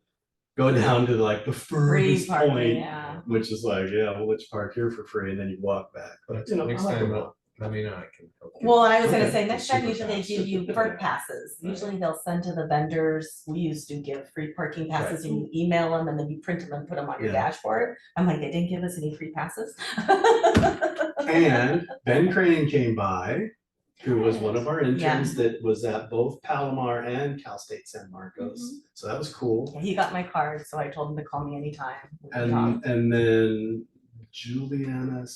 go down to like the Free furthest parking, point, yeah. which is like, yeah, well, let's park here for free, and then you walk back, but I Next like time, her walk. let me know, I can help you. Well, I was gonna Okay. say, next time Super usually they fast. give you FERC passes. Usually they'll send to the vendors. We used to give free parking passes and you email them and then you print them and put them on your Yeah. dashboard. I'm like, they didn't give us any free passes. And Ben Crane came by, who was one of our interns that was at both Palomar and Cal State San Marcos. So that was cool. He got my card, so I told him to call me anytime. We can talk. And then Juliana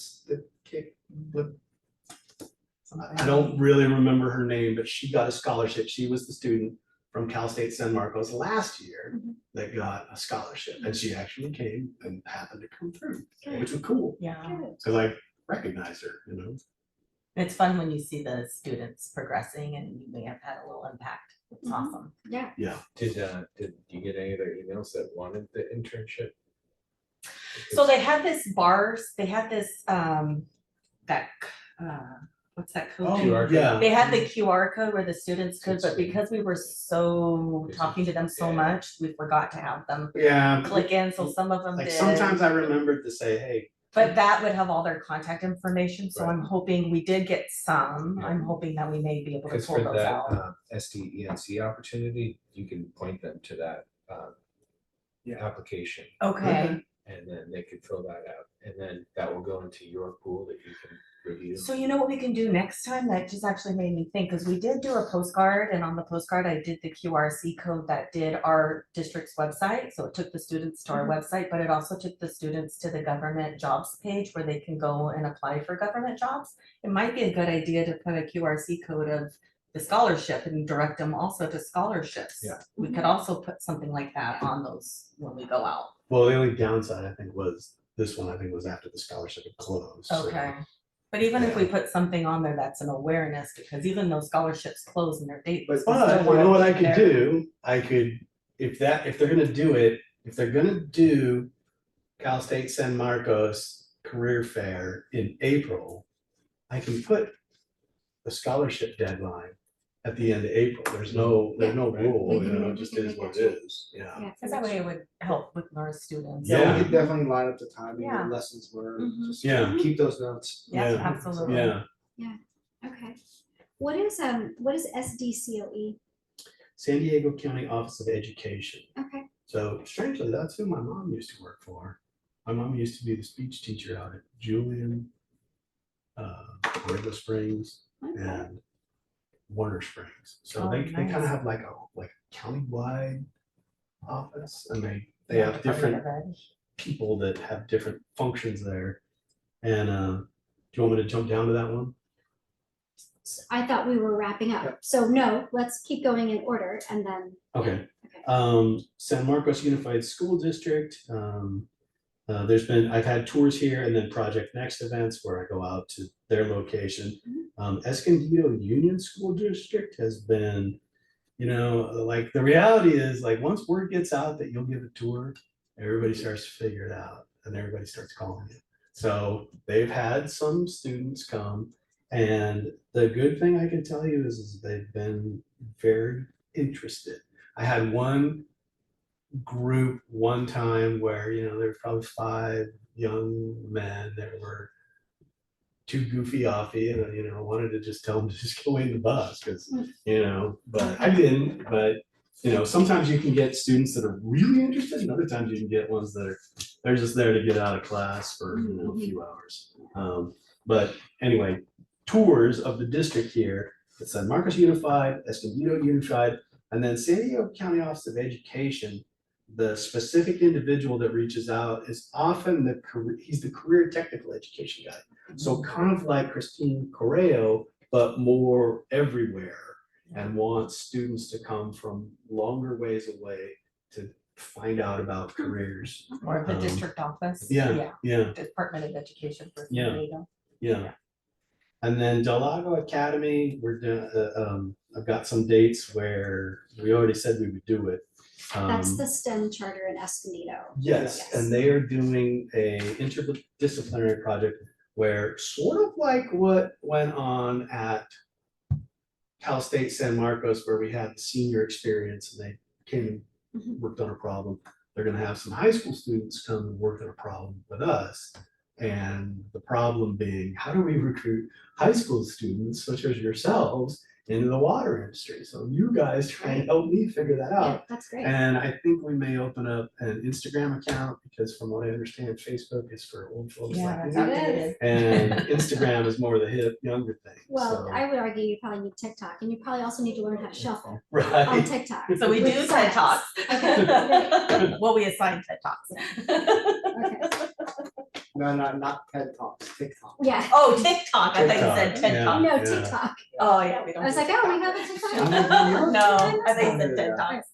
I don't really remember her name, but she got a scholarship. She was the student from Cal State San Marcos last year that got a scholarship, and she actually came and happened to come through, which was cool, Yeah, Good. because I recognized her. it's fun when you see the students progressing and you may have had a little impact. It's Mhm. awesome. Yeah. Yeah. Did you get any other emails that wanted the internship? So they had this bars, they had this, what's that code? Oh, QR code? yeah. They had the QR code where the students could, but That's because we were so talking to them so Yeah. much, we forgot to have them Yeah. click in, so some of them Like did. sometimes I remembered to say, hey, But that would have all their contact information, so I'm Right. hoping, we did get some, Yeah. I'm hoping that we may be able to Because pull for those out. that SDENC opportunity, you can point them to that Yeah. application, Okay, and then they can fill that out, and then that will go into your pool that you can review. so you know what we can do next time? That just actually made me think, because we did do a postcard, and on the postcard, I did the QRC code that did our district's website, so it took the students to our website, but it also took the students to the government jobs page where they can go and apply for government jobs. It might be a good idea to put a QRC code of the scholarship and direct them also to scholarships. Yeah. We could also put something like that on those when we go out. well, the only downside I think was this one, I think was after the scholarship had closed. so- Okay, but even if we put something on there that's an awareness, because even though scholarships close and their date. But you know what I could do? I could, if they're gonna do it, if they're gonna do Cal State San Marcos Career Fair in April, I can put the scholarship deadline at the end of April. There's no rule, it just is what it is, yeah. Yeah. Because that way it would help with our students. Yeah, Yeah. we could definitely line up the timing Yeah. and lessons learned, Mhm. just Yeah. keep those notes. Yeah, Yeah. absolutely. Yeah, Okay. What is SDCOE? San Diego County Office of Education. Okay, So strangely, that's who my mom used to work for. My mom used to be the speech teacher out at Julian, Borrego Springs, okay. and Warner Springs. So Oh, they kind nice. of have like a countywide office, and they Yeah, have Department different of Ed. people that have different functions there. And do you want me to jump down to that one? I thought we were wrapping up. Yep. So no, let's keep going in order and then, Okay. okay. San Marcos Unified School District. I've had tours here and then Project Next events where I go out to their location. Escondido Union School District has been, like the reality is like once word gets out that you'll give a tour, everybody starts to figure it out and everybody starts calling you. So they've had some students come, and the good thing I can tell you is they've been very interested. I had one group one time where, there were probably 5 young men that were too goofy offy and, wanted to just tell them to just go in the bus because, but I didn't, but, sometimes you can get students that are really interested and other times you can get ones that they're just there to get out of class for, a few hours. But anyway, tours of the district here, it's San Marcos Unified, Escondido Unified, and then San Diego County Office of Education. The specific individual that reaches out is often he's the career technical education guy. So kind of like Christine Correo, but more everywhere, and wants students to come from longer ways away to find out about careers. Or the district office. Yeah. Department of Education for San Yeah. Diego. Yeah. And then Del Lago Academy, we're doing, I've got some dates where we already said we would do it. That's the STEM charter in Escondido. Yes, and they are doing a interdisciplinary project where sort of like what went on at Cal State San Marcos, where we had the senior experience and they came and worked on a problem. They're gonna have some high school students come and work on a problem with us. And the problem being, how do we recruit high school students such as yourselves into the water industry? So you guys try and help me figure that Yeah, out. that's great. And I think we may open up an Instagram account because from what I understand, Facebook is for old folks Yeah, like that's me. outdated. And Instagram is more the hip, younger thing. Well, so- I would argue you probably need TikTok, and you probably also need to learn how to shuffle on Right. TikTok. So we do with TED friends. Talks. Okay, Well, we assign TED Talks. Okay, No, not TED Talks, TikTok. yeah. Oh, TikTok. I thought you said TikTok, TED yeah. Talk. No, Yeah. TikTok. Oh, yeah, we don't. I was do like, oh, we TikTok. have a TikTok. No, I think you said Yeah. TED Talks.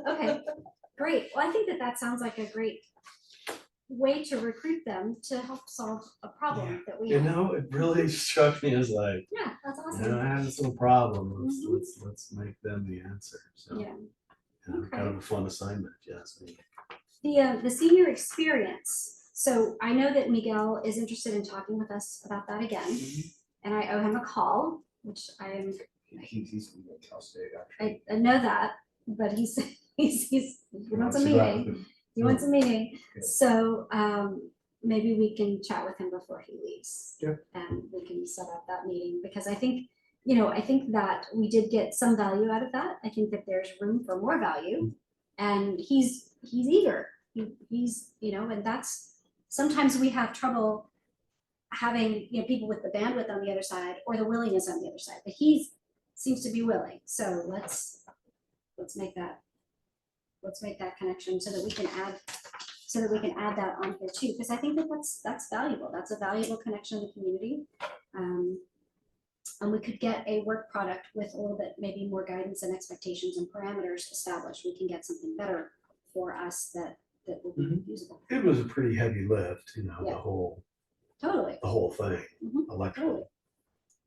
Okay, great. Well, I think that sounds like a great way to recruit them to help solve a problem that we have. It really struck me as like, Yeah, that's I awesome. have this little problem. Mhm. Let's make them the answer. So Yeah. kind of a fun assignment, if you ask me. The senior experience. So I know that Miguel is interested in talking with us about that again, and I owe him a call, which He's from Cal State, actually. I know that, but he wants a So go out meeting. with him. He wants a meeting. Okay. So maybe we can chat with him before he leaves. Yeah. And we can set up that meeting because I think that we did get some value out of that. I think that there's room for more value, and he's eager. He's and that's sometimes we have trouble having people with the bandwidth on the other side or the willingness on the other side, but he seems to be willing. So let's make that connection so that we can add that on here too, because I think that that's valuable. That's a valuable connection to the community. And we could get a work product with a little bit maybe more guidance and expectations and parameters established. We can get something better for us that will be usable. It was a pretty heavy lift, Yeah. the whole thing, Mhm.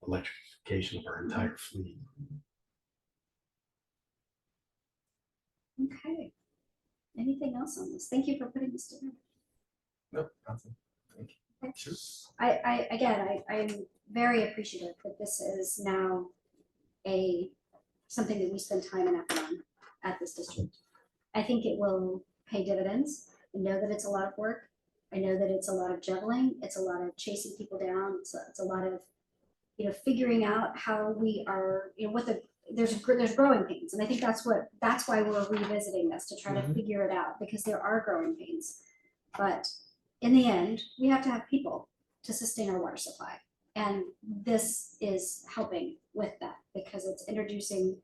electrification of our entire fleet. Okay. Anything else on this? Thank you for putting this together. Nope, nothing. Sure. I'm very appreciative that this is now something that we spend time and effort on at this district. I think it will pay dividends. I know that it's a lot of work. I know that it's a lot of juggling. It's a lot of chasing people down. It's a lot of, figuring out how we are, what there's growing pains. And I think that's why we're revisiting this, to try to figure it out, because there are growing pains. But in the end, we have to have people to sustain our water supply. And this is helping with that, because it's introducing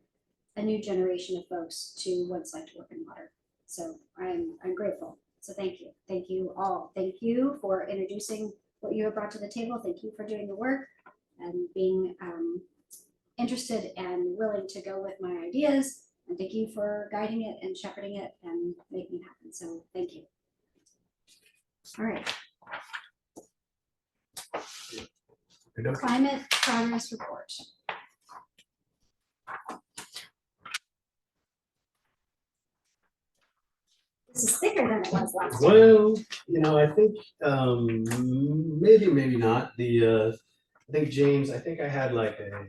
a new generation of folks to what it's like to work in water. So I'm grateful. So thank you all. Thank you for introducing what you have brought to the table. Thank you for doing the work and being interested and willing to go with my ideas. And thank you for guiding it and shepherding it and making it happen. So thank you. All right. Climate progress report. This is thicker than it was last time. Well, I think maybe not. I think James, I think I had like a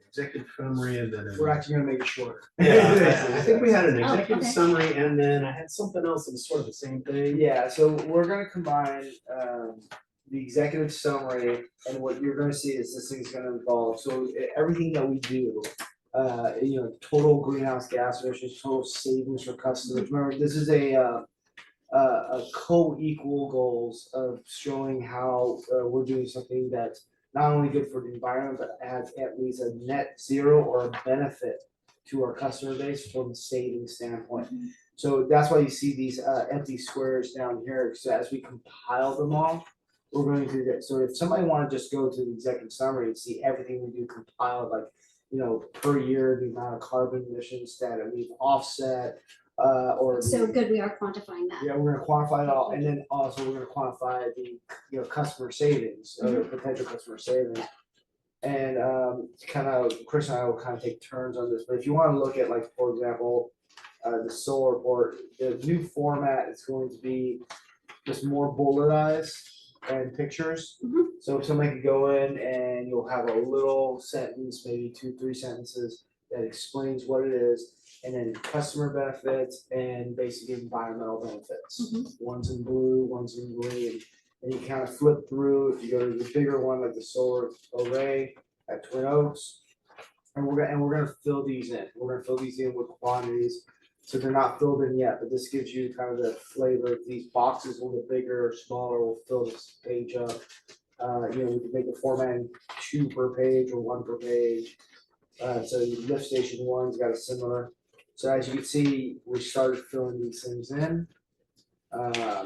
executive summary and then We're actually gonna make it shorter. yeah, I think we had an Oh, executive okay. summary and then I had something else that was sort of the same thing. Yeah, so we're gonna combine the executive summary, and what you're gonna see is this thing's gonna involve, so everything that we do. Total greenhouse gas emissions, total savings for customers. Remember, this is a co-equal goals of showing how we're doing something that's not only good for the environment, but adds at least a net zero or a benefit to our customer base from a savings standpoint. So that's why you see these empty squares down here. So as we compile them all, we're going to do that. So if somebody wanna just go to the executive summary and see everything we do compiled, like, per year, the amount of carbon emissions that we've offset, or. So good, we are quantifying that. Yeah, we're gonna quantify it all, and then also we're gonna quantify the, customer savings, or potential customer savings. And Chris and I will kind of take turns on this, but if you wanna look at, like, for example, the solar report, the new format is going to be just more bulletized and pictures. So if somebody could go in and you'll have a little sentence, maybe 2-3 sentences, that explains what it is, and then customer benefits and basically environmental benefits. One's in blue, one's in green, and you kind of flip through. If you go to the bigger one, like the solar array at Twin Oaks, and we're gonna fill these in. We're gonna fill these in with quantities. So they're not filled in yet, but this gives you kind of the flavor. These boxes will get bigger or smaller, will fill this page up. We can make the format 2 per page or 1 per page. So lift station 1's got a similar. So as you can see, we started filling these things in.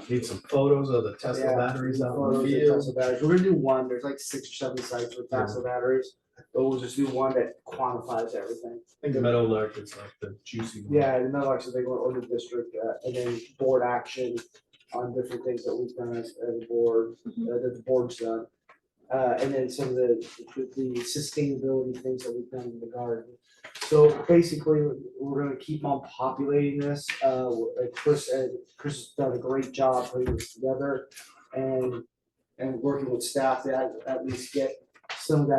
Need some photos of the Tesla batteries out in the Photos of field. Tesla batteries. We're gonna do one. There's like 6 or 7 sites with Tesla batteries, but we'll just do one that quantifies everything. I think the Meadowlark is like the juicy one. Yeah, the Meadowlark's a big one, or the district, and then board action on different things that we've done as a board, that the board's done. And then some of the sustainability things that we've done in the garden. So basically, we're gonna keep on populating this. Chris has done a great job putting this together and working with staff to at least get some of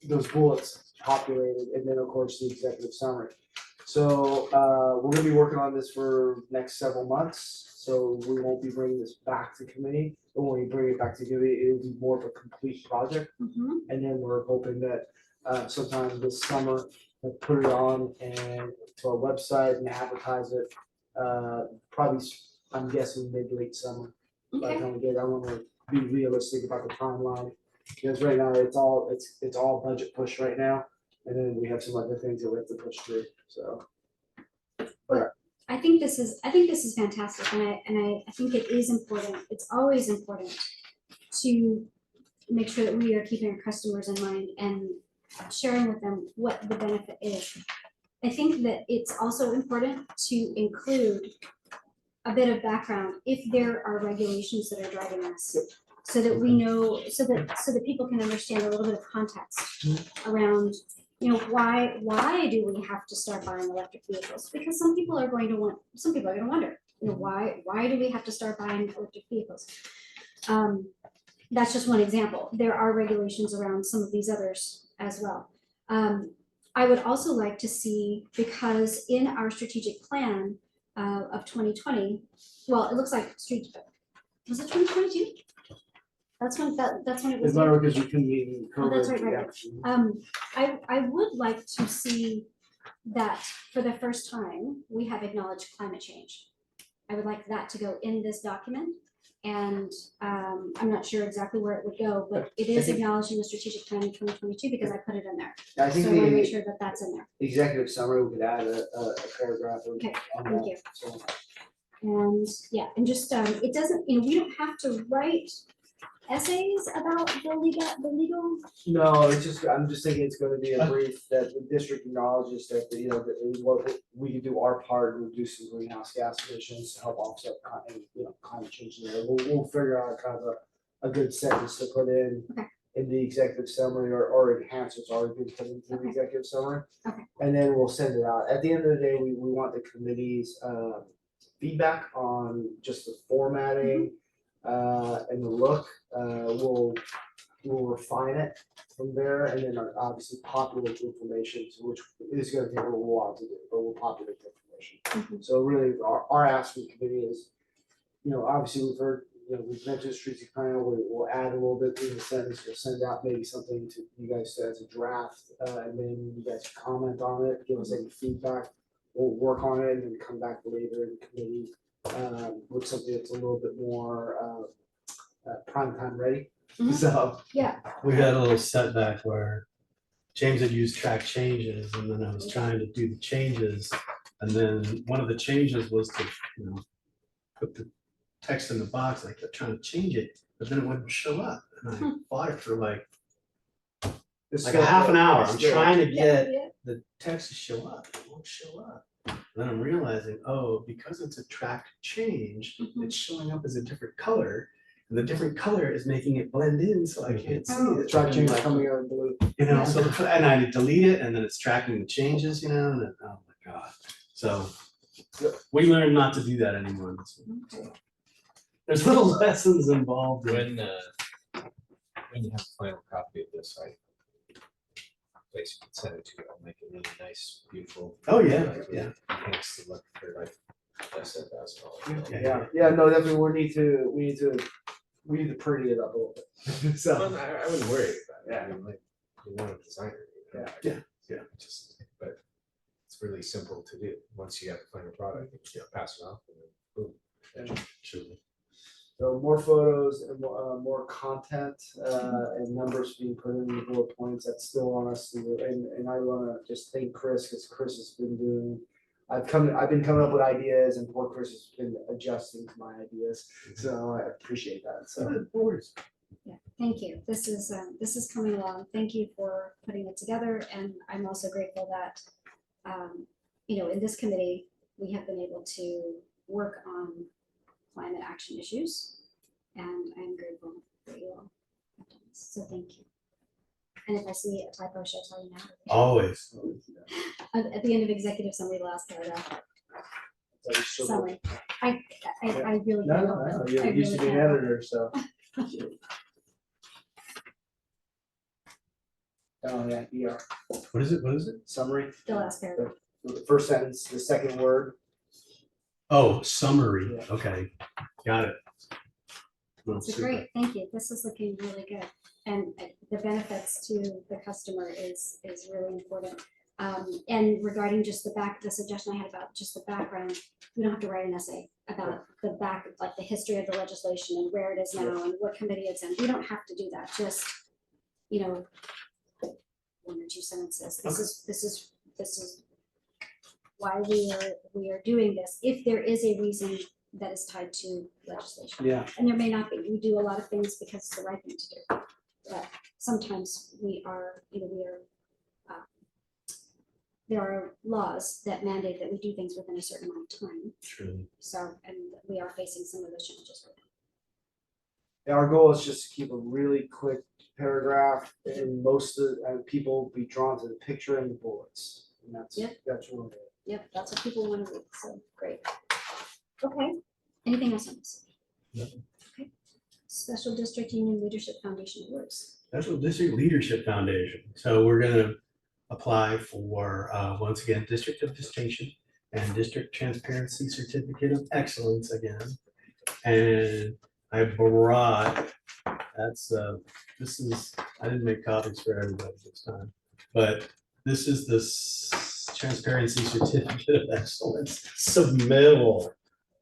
those bullets populated, and then of course the executive summary. So we're gonna be working on this for next several months. So we won't be bringing this back to committee. But when we bring it back to committee, it'll be more of a complete project. And then we're hoping that sometime this summer, we'll put it on and to our website and advertise it. Probably, I'm guessing mid-late summer. By the time we get it, I want to be realistic about the timeline. Because right now, it's all budget push right now. And then we have some other things that we have to push through, so. I think this is fantastic, and I think it is important. It's always important to make sure that we are keeping our customers in mind and sharing with them what the benefit is. I think that it's also important to include a bit of background if there are regulations that are driving us, so that we know, so that people can understand a little bit of context around, why do we have to start buying electric vehicles? Because some people are going to wonder, why do we have to start buying electric vehicles? That's just one example. There are regulations around some of these others as well. I would also like to see, because in our strategic plan of 2020, well, it looks like was it 2022? That's when, that's when it was. It's not because we couldn't meet in Oh, that's COVID. right, I would like to see that for the first time, we have acknowledged climate change. I would like that to go in this document. And I'm not sure exactly where it would go, but it is acknowledged in the strategic plan in 2022 because I put it in there. I So think I want to make the sure that that's in there. executive summary, we could add a paragraph on Okay, on thank that. you. So, And yeah, and just, it doesn't, we don't have to write essays about the legal. no, it's just, I'm just thinking it's gonna be a brief that the district acknowledges that, that what we can do our part, reduce some greenhouse gas emissions to help offset climate change. We'll figure out kind of a good sentence to put in. Okay. In the executive summary or enhance what's already been put into the Okay. executive summary. Okay. And then we'll send it out. At the end of the day, we want the committee's feedback on just the formatting and the look. We'll refine it from there and then obviously populate the information, which is gonna take a little while to do, but we'll populate the information. So really, our ask from the committee is, obviously we've heard, we've mentioned strategic plan, we'll add a little bit in the sentence, we'll send out maybe something to you guys as a draft, and then you guys comment on it, give us any feedback. We'll work on it and then come back later in the committee, with something that's a little bit more, prime time ready. Mhm. So, Yeah, We had a little setback where James had used track changes and then I was trying to do the changes. And then one of the changes was to, put the text in the box. I kept trying to change it, but then it wouldn't show up. And I fought it for like it's a still- half an hour. I'm still- trying to yeah, get yeah. the text to show up. It won't show up. And then I'm realizing, oh, because it's a track change, Mhm. it's showing up as a different color. And the different color is making it blend in, so I can't see Oh. it. Track change Like, coming out of blue. So and I delete it, and then it's tracking the changes, and then, oh my god. So we learned not to do that anymore. Okay. There's little lessons involved in When you have a final copy of this, place you can send it to, I'll make it really nice, beautiful. Oh, yeah, like, yeah. Enhance the look for like less than $1,000. Yeah. Yeah, no, definitely, we need to pretty it up a little bit. So, Well, I wouldn't worry about it. I mean, like, you want a designer. Yeah. Just, but it's really simple to do. Once you have the final product, you pass it off and then boom. Truly. so more photos and more content, and numbers being put in the bullet points, that's still on us to do. And I wanna just thank Chris, because Chris has been doing, I've been coming up with ideas and poor Chris has been adjusting to my ideas, so I appreciate that, so. Yeah, thank you. This is coming along. Thank you for putting it together, and I'm also grateful that, in this committee, we have been able to work on climate action issues, and I'm grateful that you all have done this, so thank you. And if I see a typo, shall I tell you now? Always. At the end of executive summary, last paragraph, summary. I really No, can't no, help no, it. you're I used to really being can't help editor, so. Oh, yeah, ER, What is it? What is it? summary, it. The last paragraph. the first sentence, the second word. Oh, summary. Yeah. Okay, got it. Well, So super. great, thank you. This is looking really good. And the benefits to the customer is really important. And regarding just the suggestion I had about just the background, we don't have to write an essay about the back, like the history of the legislation and where it is now and what committee it's in. We don't have to do that, just, one or two sentences. This is why we are doing this, if there is a reason that is tied to legislation. Yeah. And there may not be. We do a lot of things because it's the right thing to do. But sometimes there are laws that mandate that we do things within a certain amount of time. Truly. So, and we are facing some of those challenges right now. Yeah, our goal is just to keep a really quick paragraph and most of people be drawn to the picture and the bullets. And that's Yep. really it. Yep, that's what people want to read, so great. Okay, anything else on this? No. Okay, Special District Union Leadership Foundation Awards. Special District Leadership Foundation. So we're gonna apply for, once again, District of Distinction and District Transparency Certificate of Excellence again. And I brought that's, this is, I didn't make copies for everybody this time, but this is Transparency Certificate of Excellence submittal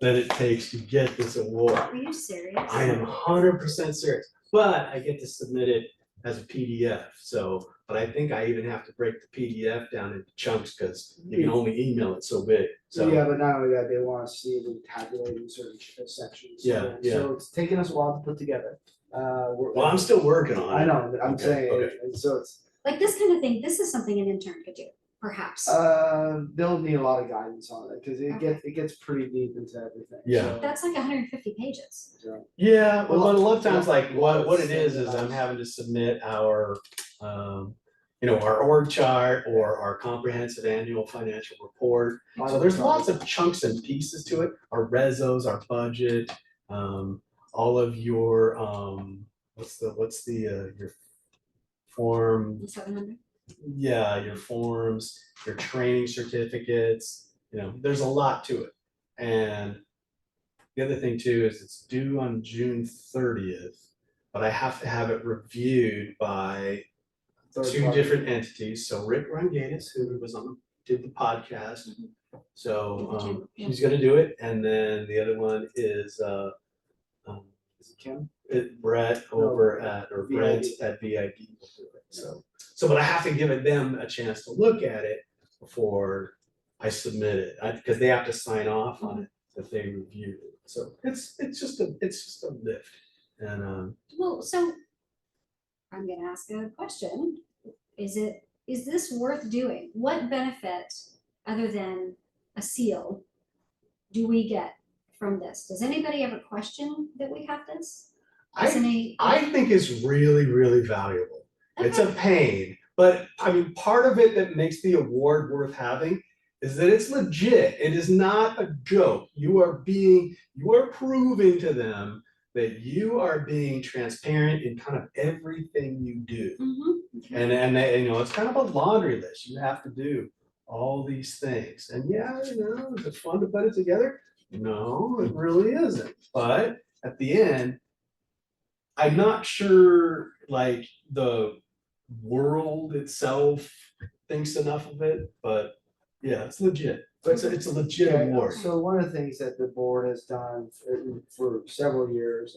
that it takes to get this award. Are you serious? I am 100% serious, but I get to submit it as a PDF, so, but I think I even have to break the PDF down into chunks, because you can only email it so big, so. Yeah, but not only that, they want to see the tabulating certain sections. Yeah, yeah. So it's taken us a while to put together. Well, I'm still working on it. I know, I'm Okay, saying, okay. and so it's, Like this kind of thing, this is something an intern could do, perhaps. they'll need a lot of guidance on it, because it gets pretty deep into everything. Yeah. So- That's like 150 pages. so- Yeah, but Well, a lot of times, like, what well, it is I'm standardized. having to submit our, our org chart or our comprehensive annual financial report. So there's lots of chunks and pieces to it, our rezos, our budget, all of your, your form, 700. yeah, your forms, your training certificates, there's a lot to it. And the other thing too is it's due on June 30th, but I have to have it reviewed by Third two party. different entities. So Rick Rangatis, who was did the podcast. So he's gonna do it. And then the other one is Is it Kim? Brett over at, or Brent at VID will do it. So, but I have to give them a chance to look at it before I submit it, because they have to sign off on it that they reviewed it. So it's just a lift. And Well, so I'm gonna ask a question. Is this worth doing? What benefit, other than a seal, do we get from this? Does anybody have a question that we have this? I think it's really, really valuable. It's a Okay. pain, but I mean, part of it that makes the award worth having is that it's legit. It is not a joke. You are proving to them that you are being transparent in kind of everything you do. Okay. And it's kind of a laundry list. You have to do all these things. And yeah, is it fun to put it together? No, it really isn't. But at the end, I'm not sure like the world itself thinks enough of it, but yeah, it's legit. It's a legit Okay, award. So one of the things that the board has done for several years,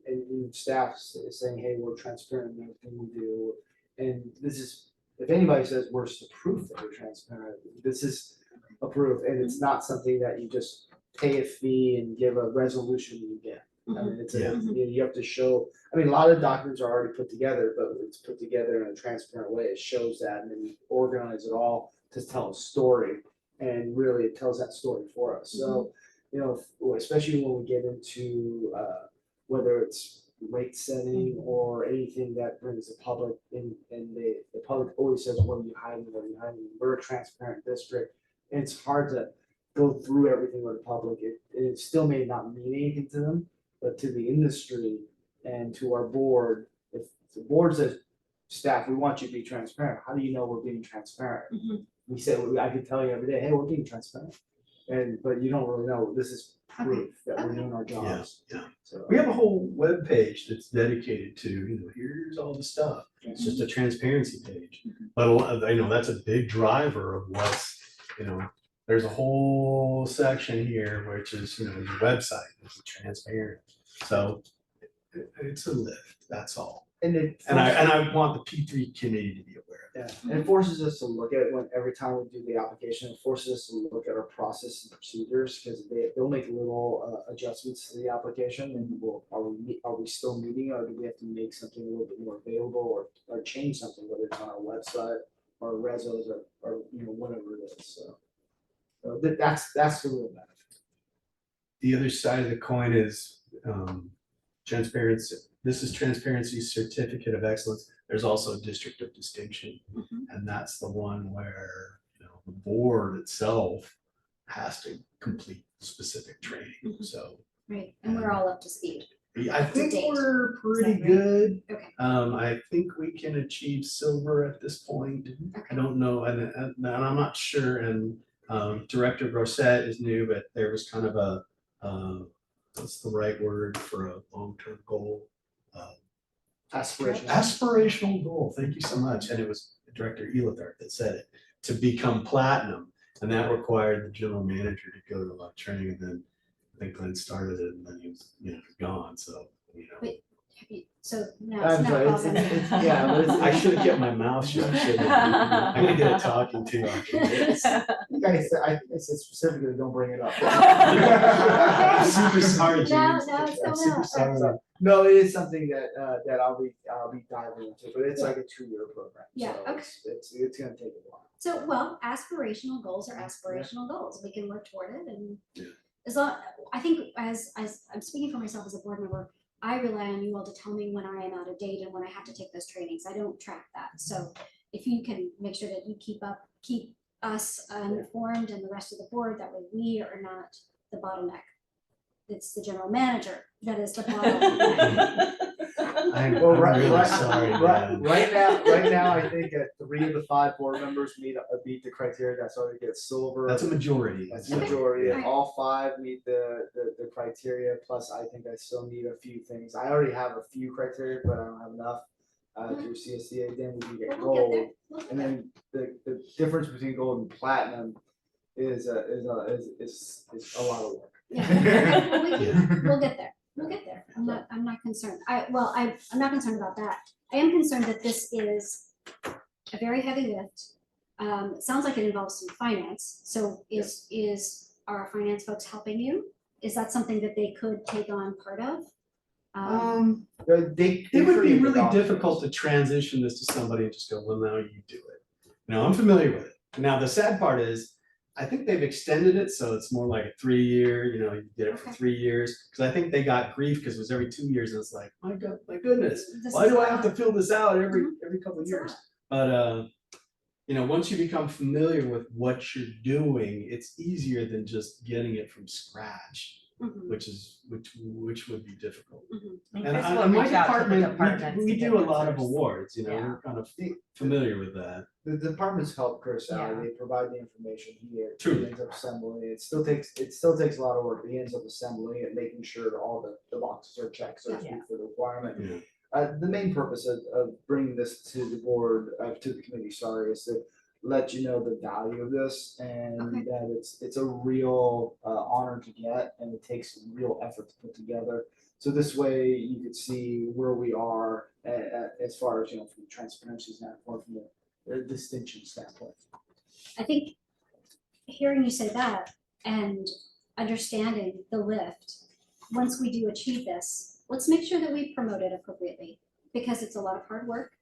and staff is saying, hey, we're transparent in everything we do. And this is, if anybody says where's the proof that we're transparent, this is a proof, and it's not something that you just pay a fee and give a resolution you get. I mean, you have to show, I mean, a lot of documents are already put together, but it's put together in a transparent way. It shows that, and then you organize it all to tell a story. And really, it tells that story for us. So, especially when we get into whether it's rate setting or anything that brings the public in, and the public always says, what are you hiding? What are you hiding? We're a transparent district. And it's hard to go through everything with the public. It still may not mean anything to them, but to the industry and to our board, if the board says, staff, we want you to be transparent, how do you know we're being transparent? We said, I could tell you every day, hey, we're being transparent. But you don't really know. This is proof that we're doing our jobs. Yeah. So We have a whole web page that's dedicated to, here's all the stuff. It's just a transparency page. But I know that's a big driver of what's, there's a whole section here, which is, your website, it's transparent. So it's a lift, that's all. and I want the P3 committee to be aware of yeah, and it forces us to look at it every time we do the application. It forces us to look at our process and procedures, because they'll make little adjustments to the application, and are we still meeting it, or do we have to make something a little bit more available, or change something, whether it's on our website or rezos or whatever it is. So that's the real benefit. The other side of the coin is transparency. This is Transparency Certificate of Excellence. There's also District of Distinction. And that's the one where, the board itself has to complete specific training. So Right, and we're all up to speed. I think date. we're pretty right? good. Okay. I think we can achieve silver at this point. I don't know, and I'm not sure. And Director Grosset is new, but there was kind of a what's the right word for a long-term goal? Aspirational. Aspirational goal, thank you so much, and it was Director Elithart that said it, to become platinum. And that required the general manager to go to a lot of training, and then I think Glenn started it, and then he was, gone, so, Wait, so now I'm it's sorry, not yeah, but it's, I should have kept my mouth shut, shouldn't I? I'm gonna get a talking to after this. I said specifically, don't bring it up. I'm super sorry, Now- James. now it's I'm coming super out. sorry. No, it is something that I'll be diving into, but it's like a 2-year program. Yeah, so okay. It's gonna take a while. So, well, aspirational goals are aspirational goals. We can work toward it and Yeah. as long, I think as I'm speaking for myself as a board member, I rely on you all to tell me when I am out of date and when I have to take those trainings. I don't track that. So if you can make sure that you keep us informed and the rest of the board, that way we are not the bottleneck. It's the general manager that is the bottleneck. I'm Well, really sorry, man. right now, I think 3 of the 5 board members meet the criteria. That's why we get silver. That's a majority. That's the majority. Yeah. All 5 meet the criteria. Plus, I think I still need a few things. I already have a few criteria, but I don't have enough. Through CSCA, then we can get We'll get gold. there. We'll get And there. then the difference between gold and platinum is a lot of work. Yeah, we'll get there. We'll get there. I'm not concerned. I'm not concerned about that. I am concerned that this is a very heavy lift. It sounds like it involves some finance. So are our finance folks helping you? Is that something that they could take on part of? It would be really difficult to transition this to somebody and just go, well, now you do it. Now, I'm familiar with it. Now, the sad part is, I think they've extended it, so it's more like a 3-year, you get it for Okay. 3 years. Because I think they got grief because it was every 2 years, and it's like, my goodness, This why is do a I have to lot. fill this out every Mhm. couple of It's a years? lot. But once you become familiar with what you're doing, it's easier than just getting it from scratch, Mhm, which would be difficult. mhm. And Chris I- will in my reach out to the department, departments we to get do a lot of answers. awards, Yeah. we're kind of familiar with that. The departments help Chris out. Yeah. They provide the information. He Truly. ends up assembling it. It still takes a lot of work. But he ends up assembling it, making sure all the boxes are checked, so to speak, for the requirement. Yeah. The main purpose of bringing this to the board, to the committee, sorry, is to let you know the value of this and Okay. that it's a real honor to get, and it takes real effort to put together. So this way you could see where we are as far as, from the transparency standpoint, from the distinction standpoint. I think hearing you say that and understanding the lift, once we do achieve this, let's make sure that we promote it appropriately, because it's a lot of hard work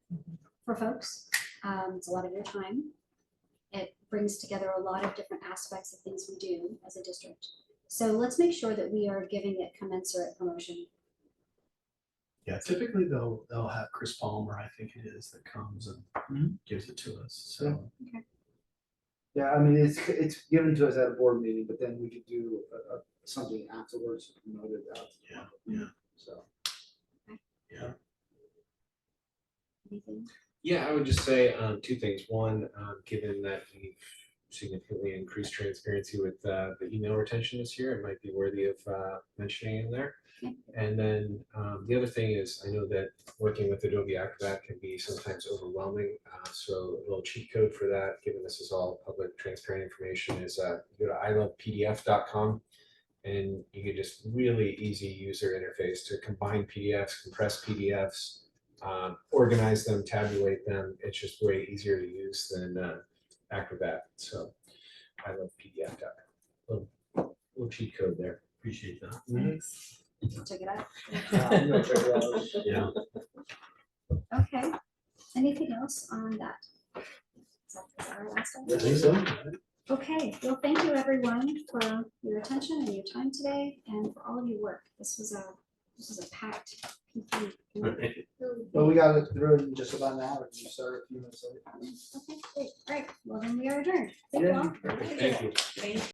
for folks. It's a lot of your time. It brings together a lot of different aspects of things we do as a district. So let's make sure that we are giving it commensurate promotion. Yeah, typically they'll have Chris Palmer, I think it is, that comes and gives it to us, so. Yeah, I mean, it's given to us at a board meeting, but then we could do something afterwards to promote it out. Yeah. So. Anything? Yeah, I would just say 2 things. One, given that we've significantly increased transparency with the email retention this year, it might be worthy of mentioning in there. Okay. And then the other thing is, I know that working with Adobe Acrobat can be sometimes overwhelming. So a little cheat code for that, given this is all public transparent information, is you go to ilovepdf.com. And you get just really easy user interface to combine PDFs, compress PDFs, organize them, tabulate them. It's just way easier to use than Acrobat. So I love PDF.com. Little cheat code there. Appreciate that. I'll check it out. I'm gonna check it out. Yeah. Okay. Anything else on that? Is that our last I one? think so. Okay, well, thank you everyone for your attention and your time today and for all of your work. This was a packed PP. But we got it through in just about an hour. You started a few minutes late. Okay, great. All right, well then we are adjourned. Thank you all. Thank you. Thank